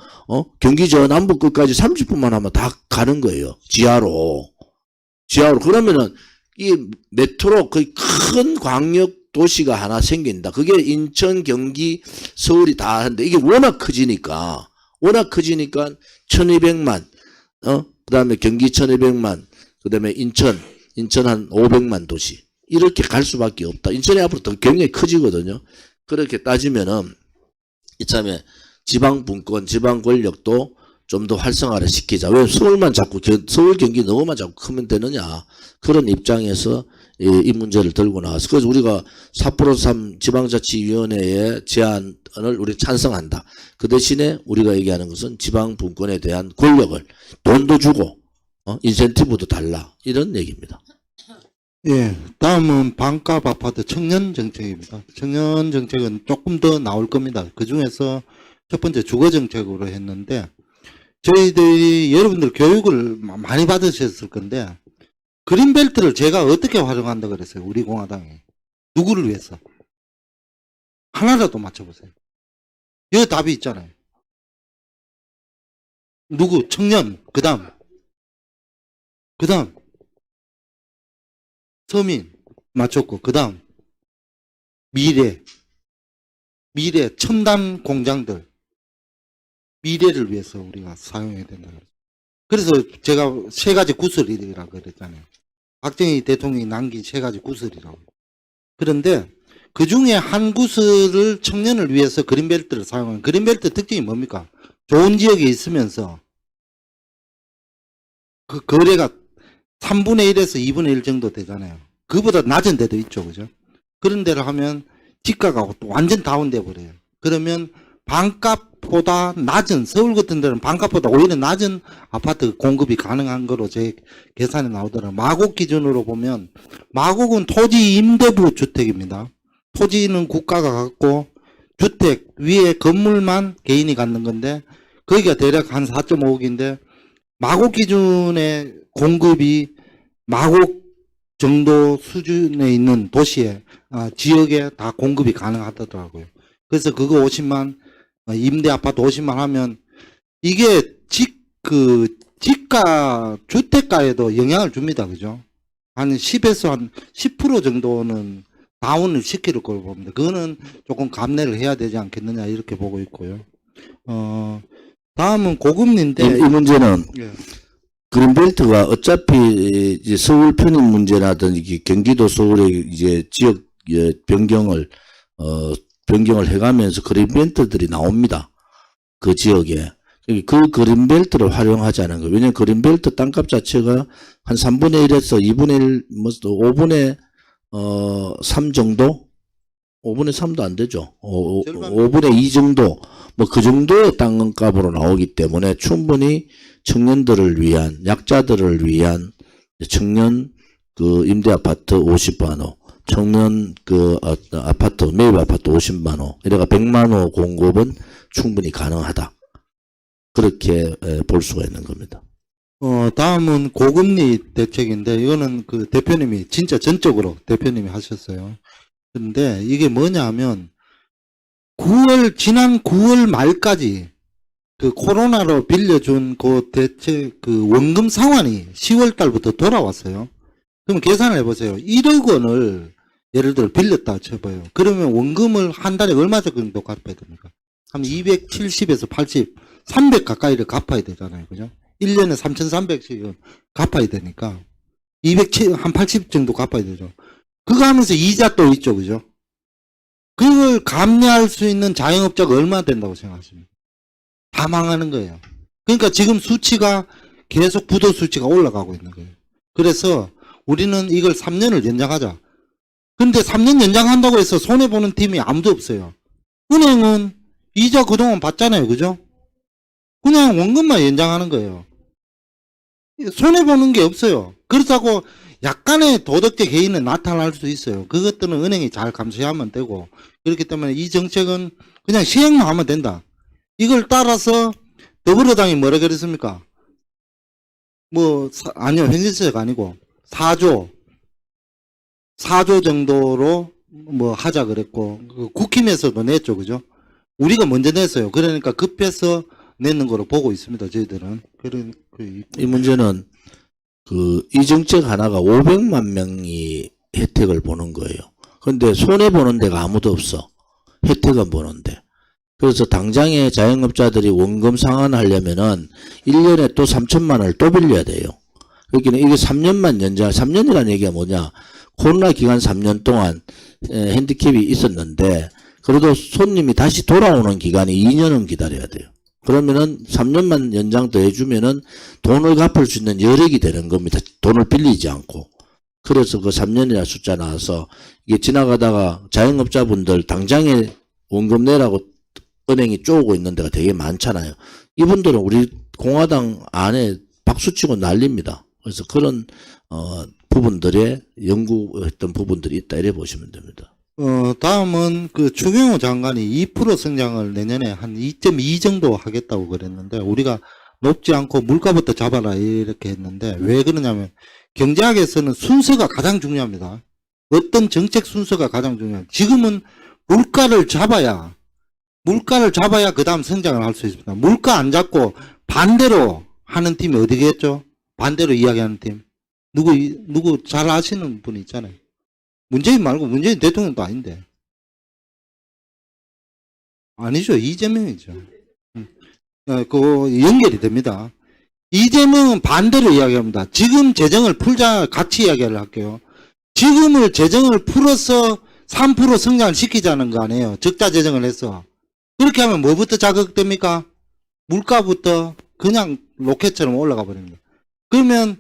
경기 저 남부 끝까지 30분만 하면 다 가는 거예요. 지하로. 그러면은 이 메트로 거의 큰 광역 도시가 하나 생긴다. 그게 인천, 경기, 서울이 다 하는데 이게 워낙 커지니까 1200만, 그 다음에 경기 1200만, 그 다음에 인천 한 500만 도시. 이렇게 갈 수밖에 없다. 인천이 앞으로 더 굉장히 커지거든요. 그렇게 따지면은, 이참에 지방 분권, 지방 권력도 좀 더 활성화를 시키자. 왜 서울만 자꾸, 서울 경기 너무만 자꾸 크면 되느냐. 그런 입장에서 이 문제를 들고 나와서. 그래서 우리가 4+3 지방자치위원회의 제안을 우리 찬성한다. 그 대신에 우리가 얘기하는 것은 지방 분권에 대한 권력을 돈도 주고, 인센티브도 달라. 이런 얘기입니다. 예, 다음은 반값 아파트 청년 정책입니다. 청년 정책은 조금 더 나올 겁니다. 그 중에서 첫 번째 주거 정책으로 했는데, 저희들이 여러분들 교육을 많이 받으셨을 건데, 그린벨트를 제가 어떻게 활용한다 그랬어요? 우리 공화당이. 누구를 위해서? 하나라도 맞춰보세요. 여기 답이 있잖아요. 누구? 청년. 그 다음 서민 맞췄고, 그 다음 미래 첨단 공장들, 미래를 위해서 우리가 사용해야 된다. 그래서 제가 세 가지 구슬이라고 그랬잖아요. 박정희 대통령이 남긴 세 가지 구슬이라고. 그런데 그 중에 한 구슬을 청년을 위해서 그린벨트를 사용하는, 그린벨트 특징이 뭡니까? 좋은 지역에 있으면서 그 거래가 3분의 1에서 2분의 1 정도 되잖아요. 그보다 낮은 데도 있죠. 그죠? 그런 데를 하면 지가가 완전 다운돼 버려요. 그러면 반값보다 낮은, 서울 같은 데는 반값보다 오히려 낮은 아파트 공급이 가능한 거로 제 계산이 나오더라고요. 마곡 기준으로 보면, 마곡은 토지 임대부 주택입니다. 토지는 국가가 갖고 주택 위에 건물만 개인이 갖는 건데, 거기가 대략 한 4.5억인데 마곡 기준의 공급이 마곡 정도 수준에 있는 도시에, 지역에 다 공급이 가능하더라고요. 그래서 그거 50만, 임대 아파트 50만 하면 이게 지가, 주택가에도 영향을 줍니다. 그죠? 한 10에서 한 10% 정도는 다운을 시킬 걸로 봅니다. 그거는 조금 감내를 해야 되지 않겠느냐, 이렇게 보고 있고요. 다음은 고금리인데. 이 문제는 예. 그린벨트가 어차피 이제 서울 편입 문제라든지 경기도 서울의 이제 지역 변경을 해가면서 그린벨트들이 나옵니다. 그 지역에. 그 그린벨트를 활용하자는 거예요. 왜냐하면 그린벨트 땅값 자체가 한 3분의 1에서 2분의 1, 뭐 5분의 3 정도? 5분의 3도 안 되죠. 5분의 2 정도. 뭐 그 정도의 땅값으로 나오기 때문에 충분히 청년들을 위한, 약자들을 위한 청년 그 임대 아파트 50만 호, 청년 그 아파트, 매입 아파트 50만 호, 이래가 100만 호 공급은 충분히 가능하다. 그렇게 볼 수가 있는 겁니다. 다음은 고금리 대책인데, 이거는 그 대표님이 진짜 전적으로 대표님이 하셨어요. 근데 이게 뭐냐 하면, 지난 9월 말까지 그 코로나로 빌려준 그 대체 그 원금 상환이 10월 달부터 돌아왔어요. 그럼 계산을 해보세요. 1억 원을 예를 들어 빌렸다 쳐봐요. 그러면 원금을 한 달에 얼마 정도 갚아야 됩니까? 한 270에서 80, 300 가까이를 갚아야 되잖아요. 그죠? 1년에 3,300씩은 갚아야 되니까. 207, 한 80 정도 갚아야 되죠. 그거 하면서 이자 또 있죠. 그죠? 그걸 감내할 수 있는 자영업자가 얼마나 된다고 생각하십니까? 다 망하는 거예요. 그러니까 지금 수치가 계속 부도 수치가 올라가고 있는 거예요. 그래서 우리는 이걸 3년을 연장하자. 근데 3년 연장한다고 해서 손해보는 팀이 아무도 없어요. 은행은 이자 그동안 받잖아요. 그죠? 그냥 원금만 연장하는 거예요. 손해보는 게 없어요. 그렇다고 약간의 도덕적 개인은 나타날 수 있어요. 그것들은 은행이 잘 감시하면 되고, 그렇기 때문에 이 정책은 그냥 시행만 하면 된다. 이걸 따라서 더불어당이 뭐라 그랬습니까? 아니요, 현실세가 아니고 4조 정도로 하자 그랬고, 국힘에서도 냈죠. 그죠? 우리가 먼저 냈어요. 그러니까 급해서 내는 거로 보고 있습니다. 저희들은. 이 문제는 이 정책 하나가 500만 명이 혜택을 보는 거예요. 그런데 손해보는 데가 아무도 없어. 혜택은 보는데. 그래서 당장에 자영업자들이 원금 상환하려면은 1년에 또 3천만 원을 또 빌려야 돼요. 그러니까 이게 3년만 연장, 3년이라는 얘기가 뭐냐. 코로나 기간 3년 동안 핸디캡이 있었는데, 그래도 손님이 다시 돌아오는 기간이 2년은 기다려야 돼요. 그러면은 3년만 연장 더 해주면은 돈을 갚을 수 있는 여력이 되는 겁니다. 돈을 빌리지 않고. 그래서 그 3년이라는 숫자 나와서 이게 지나가다가 자영업자분들 당장에 원금 내라고 은행이 쪼고 있는 데가 되게 많잖아요. 이분들은 우리 공화당 안에 박수치고 난립니다. 그래서 그런 부분들에 연구했던 부분들이 있다 이래 보시면 됩니다. 다음은 추경호 장관이 2% 성장을 내년에 한 2.2 정도 하겠다고 그랬는데, 우리가 높지 않고 물가부터 잡아라 이렇게 했는데, 왜 그러냐면 경제학에서는 순서가 가장 중요합니다. 어떤 정책 순서가 가장 중요합니다. 지금은 물가를 잡아야 그 다음 성장을 할 수 있습니다. 물가 안 잡고 반대로 하는 팀이 어디겠죠? 반대로 이야기하는 팀. 누구 잘 아시는 분이 있잖아요. 문재인 말고, 문재인 대통령도 아닌데. 아니죠. 이재명이죠. 그거 연결이 됩니다. 이재명은 반대로 이야기합니다. 지금 재정을 풀자, 같이 이야기를 할게요. 지금을 재정을 풀어서 3% 성장을 시키자는 거 아니에요. 적자 재정을 해서. 그렇게 하면 뭐부터 자극됩니까? 물가부터 그냥 로켓처럼 올라가 버립니다. 그러면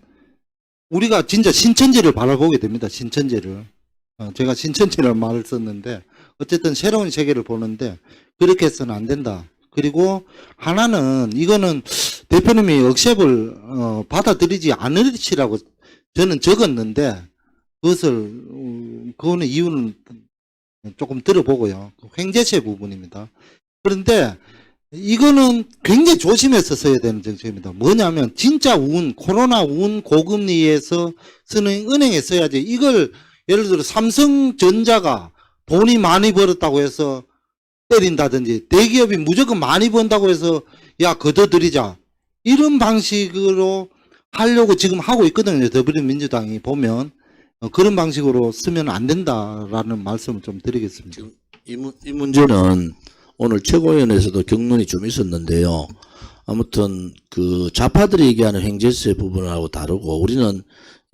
우리가 진짜 신천지를 바라보게 됩니다. 신천지를. 제가 신천지라는 말을 썼는데, 어쨌든 새로운 세계를 보는데, 그렇게 해서는 안 된다. 그리고 하나는, 이거는 대표님이 억셉을 받아들이지 않으시라고 저는 적었는데, 그거는 이유는 조금 들어보고요. 횡재세 부분입니다. 그런데 이거는 굉장히 조심해서 써야 되는 정책입니다. 뭐냐면 진짜 코로나 고금리에서 쓰는 은행에 써야지. 이걸 예를 들어 삼성전자가 돈이 많이 벌었다고 해서 때린다든지, 대기업이 무조건 많이 번다고 해서 야 걷어들이자, 이런 방식으로 하려고 지금 하고 있거든요. 더불어민주당이 보면 그런 방식으로 쓰면 안 된다라는 말씀을 좀 드리겠습니다. 이 문제는 오늘 최고위원회에서도 경론이 좀 있었는데요. 아무튼 좌파들이 얘기하는 횡재세 부분하고 다르고, 우리는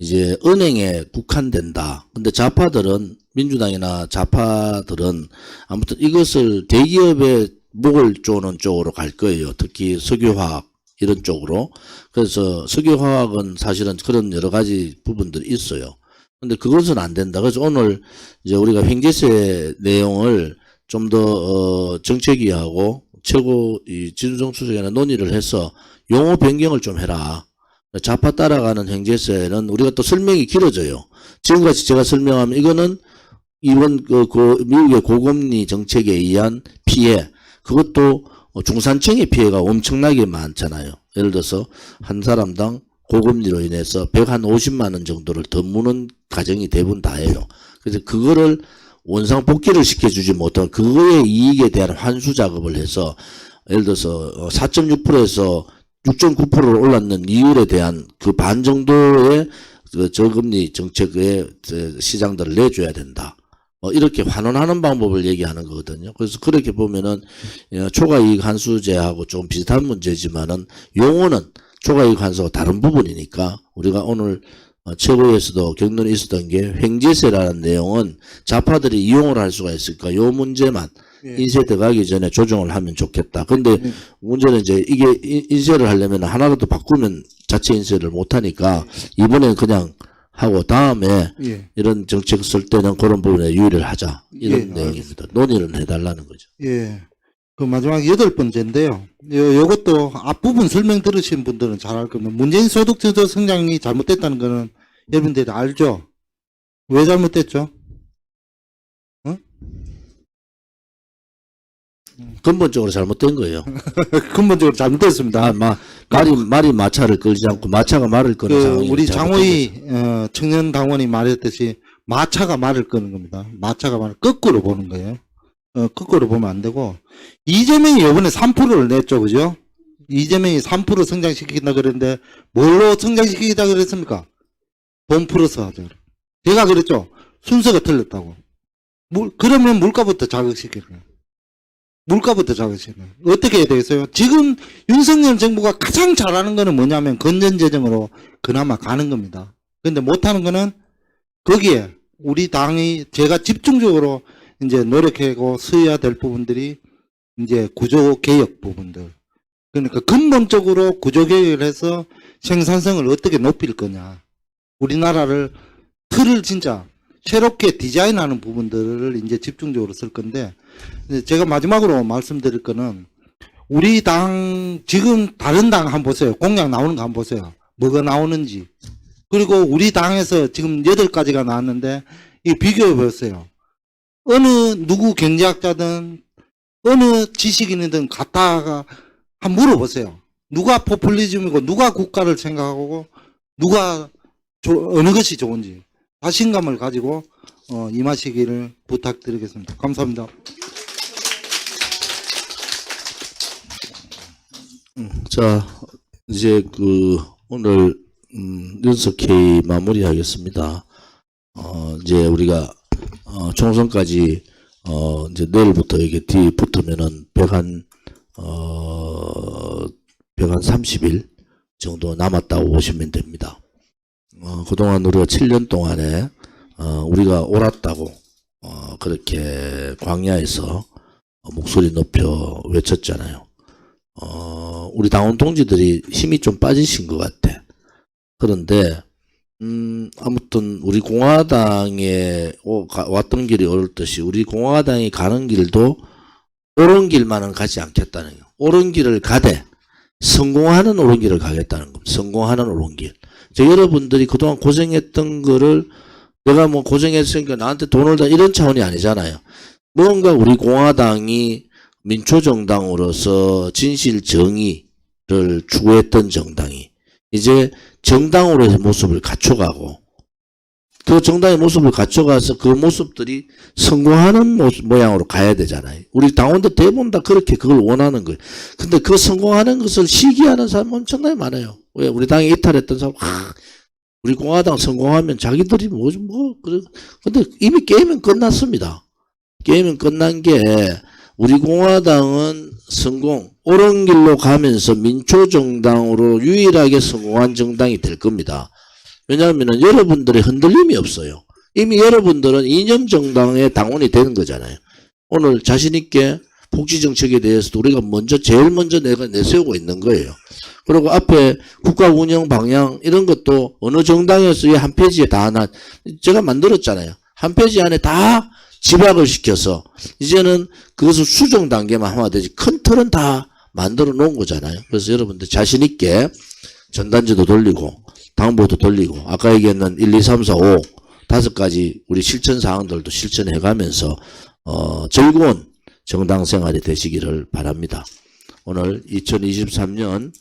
이제 은행에 국한된다. 근데 좌파들은, 민주당이나 좌파들은 아무튼 이것을 대기업의 목을 조는 쪽으로 갈 거예요. 특히 석유화학 이런 쪽으로. 그래서 석유화학은 사실은 그런 여러 가지 부분들이 있어요. 근데 그것은 안 된다. 그래서 오늘 이제 우리가 횡재세 내용을 좀 더 정책위하고 진수성 수석이나 논의를 해서 용어 변경을 좀 해라. 좌파 따라가는 횡재세는 우리가 또 설명이 길어져요. 지금같이 제가 설명하면 이거는 이번 미국의 고금리 정책에 의한 피해, 그것도 중산층의 피해가 엄청나게 많잖아요. 예를 들어서 한 사람당 고금리로 인해서 150만 원 정도를 더 무는 가정이 대부분 다예요. 그래서 그거를 원상복귀를 시켜주지 못하고 그거의 이익에 대한 환수 작업을 해서 예를 들어서 4.6%에서 6.9%로 올랐는 이율에 대한 그 반 정도의 그 저금리 정책의 시장들을 내줘야 된다. 이렇게 환원하는 방법을 얘기하는 거거든요. 그래서 그렇게 보면은 초과이익 환수제하고 좀 비슷한 문제지만은 용어는 초과이익 환수와 다른 부분이니까 우리가 오늘 최고위에서도 격론이 있었던 게 횡재세라는 내용은 좌파들이 이용을 할 수가 있으니까 요 문제만 예. 인세 들어가기 전에 조정을 하면 좋겠다. 근데 문제는 이제 이게 인세를 하려면 하나라도 바꾸면 자체 인세를 못 하니까 이번엔 그냥 하고 다음에 예. 이런 정책 쓸 때는 그런 부분에 유의를 하자. 이런 예, 내용입니다. 논의를 해달라는 거죠. 예. 그 마지막 8번째인데요. 요것도 앞부분 설명 들으신 분들은 잘 알 겁니다. 문재인 소득 주도 성장이 잘못됐다는 거는 여러분들이 알죠? 왜 잘못됐죠? 근본적으로 잘못된 거예요. 근본적으로 잘못됐습니다. 말이 마차를 끌지 않고 마차가 말을 끄는 상황이 우리 장호희 청년 당원이 말했듯이 마차가 말을 끄는 겁니다. 마차가 말을 거꾸로 보는 거예요. 거꾸로 보면 안 되고 이재명이 이번에 3%를 냈죠, 그죠? 이재명이 3% 성장시키겠다 그랬는데 뭘로 성장시키겠다 그랬습니까? 돈 플러스 하죠. 제가 그랬죠. 순서가 틀렸다고. 그러면 물가부터 자극시키는 거예요. 물가부터 자극시키는 거예요. 어떻게 해야 되겠어요? 지금 윤석열 정부가 가장 잘하는 거는 뭐냐면 건전재정으로 그나마 가는 겁니다. 근데 못하는 거는 거기에 우리 당이 제가 집중적으로 이제 노력하고 서야 될 부분들이 이제 구조개혁 부분들. 그러니까 근본적으로 구조개혁을 해서 생산성을 어떻게 높일 거냐. 우리나라를 틀을 진짜 새롭게 디자인하는 부분들을 이제 집중적으로 쓸 건데, 제가 마지막으로 말씀드릴 거는 우리 당 지금 다른 당 한번 보세요. 공약 나오는 거 한번 보세요. 뭐가 나오는지. 그리고 우리 당에서 지금 8가지가 나왔는데 이 비교해 보세요. 어느 누구 경제학자든 어느 지식인이든 갖다가 한번 물어보세요. 누가 포퓰리즘이고 누가 국가를 생각하고 누가 어느 것이 좋은지 자신감을 가지고 임하시기를 부탁드리겠습니다. 감사합니다. 자, 이제 오늘 연석회의 마무리하겠습니다. 이제 우리가 총선까지 이제 내일부터 이게 뒤에 붙으면은 130일 정도 남았다고 보시면 됩니다. 그동안 우리가 7년 동안에 우리가 옳았다고 그렇게 광야에서 목소리 높여 외쳤잖아요. 우리 당원 동지들이 힘이 좀 빠지신 것 같아. 그런데 아무튼 우리 공화당에 왔던 길이 옳듯이 우리 공화당이 가는 길도 옳은 길만은 가지 않겠다는 거예요. 옳은 길을 가되 성공하는 옳은 길을 가겠다는 겁니다. 성공하는 옳은 길. 여러분들이 그동안 고생했던 거를 내가 뭐 고생했으니까 나한테 돈을 다 이런 차원이 아니잖아요. 뭔가 우리 공화당이 민초정당으로서 진실 정의를 추구했던 정당이 이제 정당으로의 모습을 갖춰가고 그 정당의 모습을 갖춰가서 그 모습들이 성공하는 모양으로 가야 되잖아요. 우리 당원들 대부분 다 그렇게 그걸 원하는 거예요. 근데 그 성공하는 것을 시기하는 사람 엄청나게 많아요. 왜? 우리 당이 이탈했던 사람, 우리 공화당 성공하면 자기들이 근데 이미 게임은 끝났습니다. 게임은 끝난 게 우리 공화당은 성공, 옳은 길로 가면서 민초정당으로 유일하게 성공한 정당이 될 겁니다. 왜냐하면 여러분들의 흔들림이 없어요. 이미 여러분들은 이념 정당의 당원이 되는 거잖아요. 오늘 자신있게 복지정책에 대해서도 우리가 제일 먼저 내세우고 있는 거예요. 그리고 앞에 국가 운영 방향 이런 것도 어느 정당에서의 한 페이지에 다 제가 만들었잖아요. 한 페이지 안에 다 집약을 시켜서 이제는 그것을 수정 단계만 하면 되지 큰 틀은 다 만들어 놓은 거잖아요. 그래서 여러분들 자신 있게 전단지도 돌리고 당부도 돌리고 아까 얘기했는 1, 2, 3, 4, 5 5가지 우리 실천 사항들도 실천해 가면서 즐거운 정당 생활이 되시기를 바랍니다. 오늘 2023년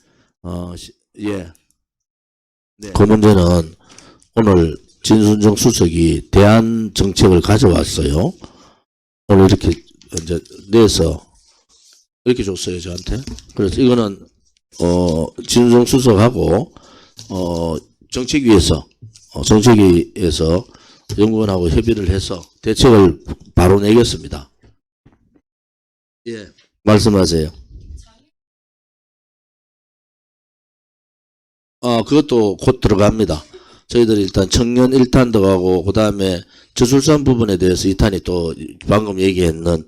그 문제는 오늘 진순정 수석이 대안 정책을 가져왔어요. 오늘 이렇게 이제 내서 이렇게 줬어요, 저한테. 그래서 이거는, 진성 수석하고, 정책위에서 연구원하고 협의를 해서 대책을 바로 내겠습니다. 예. 말씀하세요. 그것도 곧 들어갑니다. 저희들이 일단 청년 1탄 들어가고, 그 다음에 저출산 부분에 대해서 2탄이 또 방금 얘기했는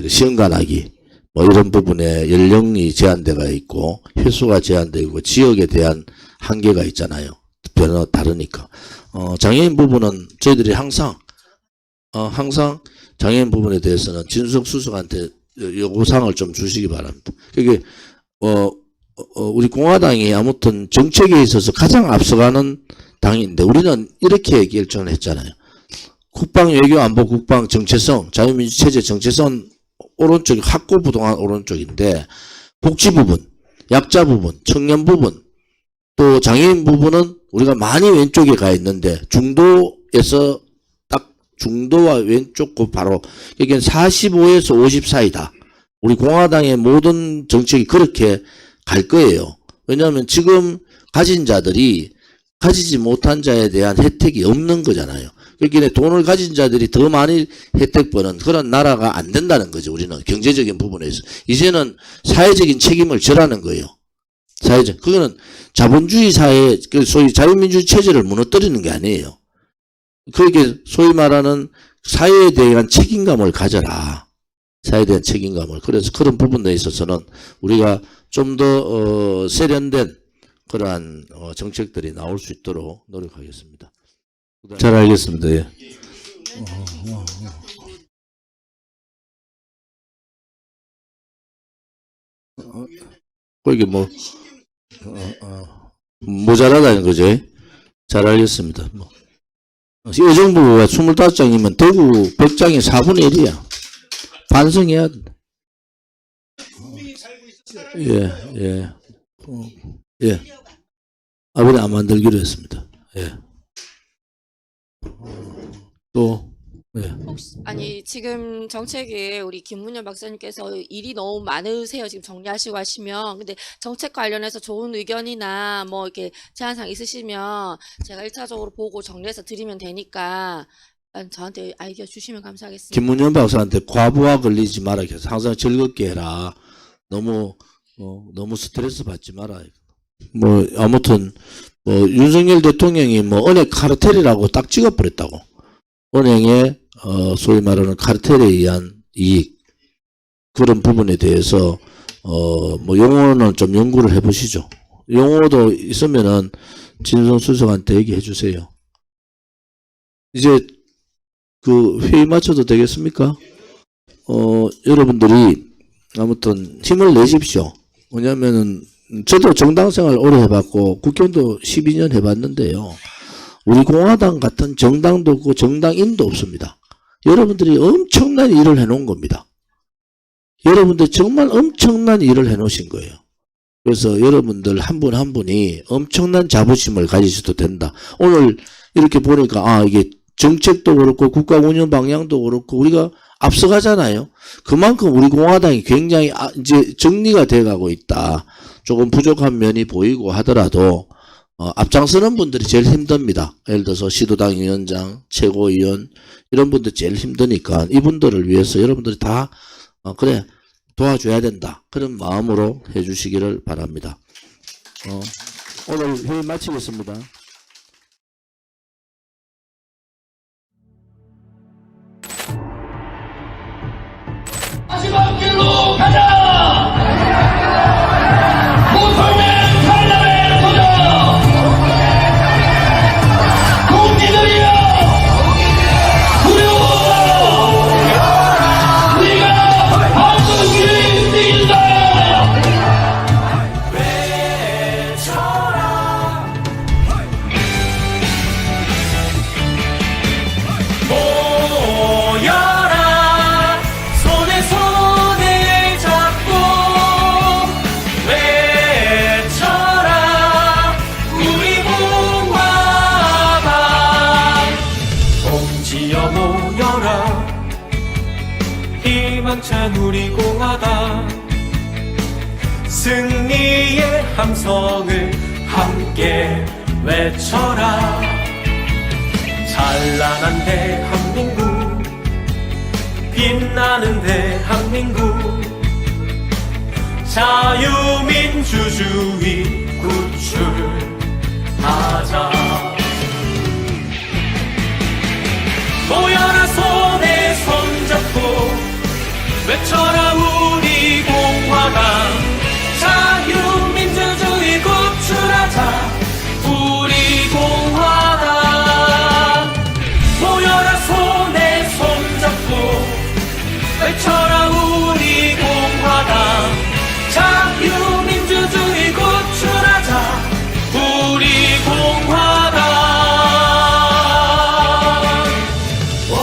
시험관하기, 뭐 이런 부분에 연령이 제한되어 있고, 횟수가 제한되어 있고, 지역에 대한 한계가 있잖아요. 변화 다르니까. 장애인 부분은 저희들이 항상 장애인 부분에 대해서는 진석 수석한테 요구사항을 좀 주시기 바랍니다. 그게, 우리 공화당이 아무튼 정책에 있어서 가장 앞서가는 당인데 우리는 이렇게 결정을 했잖아요. 국방, 외교, 안보, 국방, 정체성, 자유민주체제 정체성 오른쪽이 확고부동한 오른쪽인데 복지 부분, 약자 부분, 청년 부분, 또 장애인 부분은 우리가 많이 왼쪽에 가 있는데 중도에서 딱 중도와 왼쪽 바로 여기는 45에서 50 사이다. 우리 공화당의 모든 정책이 그렇게 갈 거예요. 왜냐하면 지금 가진 자들이 가지지 못한 자에 대한 혜택이 없는 거잖아요. 그러니까 돈을 가진 자들이 더 많이 혜택 버는 그런 나라가 안 된다는 거죠. 우리는 경제적인 부분에서. 이제는 사회적인 책임을 져라는 거예요. 그거는 자본주의 사회, 소위 자유민주 체제를 무너뜨리는 게 아니에요. 그렇게 소위 말하는 사회에 대한 책임감을 가져라. 사회에 대한 책임감을. 그래서 그런 부분에 있어서는 우리가 좀 더 세련된 그러한 정책들이 나올 수 있도록 노력하겠습니다. 잘 알겠습니다. 예. 이게 뭐 모자라다는 거죠. 잘 알겠습니다. 뭐. 여정부가 25장이면 대구 100장이 4분의 1이야. 반성해야 된다. 예. 예. 아버지 안 만들기로 했습니다. 예. 또, 예. 혹시, 아니, 지금 정책에 우리 김문현 박사님께서 일이 너무 많으세요. 지금 정리하시고 하시면. 근데 정책 관련해서 좋은 의견이나 뭐 이렇게 제안사항 있으시면 제가 1차적으로 보고 정리해서 드리면 되니까 저한테 아이디어 주시면 감사하겠습니다. 김문현 박사한테 과부하 걸리지 마라. 항상 즐겁게 해라. 너무 스트레스 받지 마라. 뭐, 아무튼, 윤석열 대통령이 은행 카르텔이라고 딱 찍어버렸다고. 은행의, 소위 말하는 카르텔에 의한 이익. 그런 부분에 대해서, 용어는 좀 연구를 해보시죠. 용어도 있으면은, 진성 수석한테 얘기해 주세요. 이제, 회의 마쳐도 되겠습니까? 여러분들이, 아무튼, 힘을 내십시오. 왜냐면은, 저도 정당 생활 오래 해봤고 국회의원도 12년 해봤는데요. 우리 공화당 같은 정당도 없고 정당인도 없습니다. 여러분들이 엄청난 일을 해놓은 겁니다. 여러분들 정말 엄청난 일을 해놓으신 거예요. 그래서 여러분들 한 분 한 분이 엄청난 자부심을 가지셔도 된다. 오늘 이렇게 보니까 이게 정책도 그렇고 국가 운영 방향도 그렇고 우리가 앞서가잖아요. 그만큼 우리 공화당이 굉장히 이제 정리가 돼가고 있다. 조금 부족한 면이 보이고 하더라도 앞장서는 분들이 제일 힘듭니다. 예를 들어서 시도당 위원장, 최고위원 이런 분들 제일 힘드니까 이분들을 위해서 여러분들이 다 그래 도와줘야 된다. 그런 마음으로 해주시기를 바랍니다. 오늘 회의 마치겠습니다. 마지막 길로 가자! 무설의 탈남의 도전! 국민들이여! 두려워라! 우리가 한국이 이긴다! 외쳐라! 모여라! 손에 손을 잡고 희망찬 우리 공화당 승리의 함성을 함께 외쳐라. 찬란한 대한민국, 빛나는 대한민국, 자유민주주의 구출하자. 모여라 손에 손잡고 외쳐라 우리 공화당, 자유민주주의 구출하자. 우리 공화당 모여라 손에 손잡고 외쳐라 우리 공화당, 자유민주주의 구출하자. 우리 공화당. 오,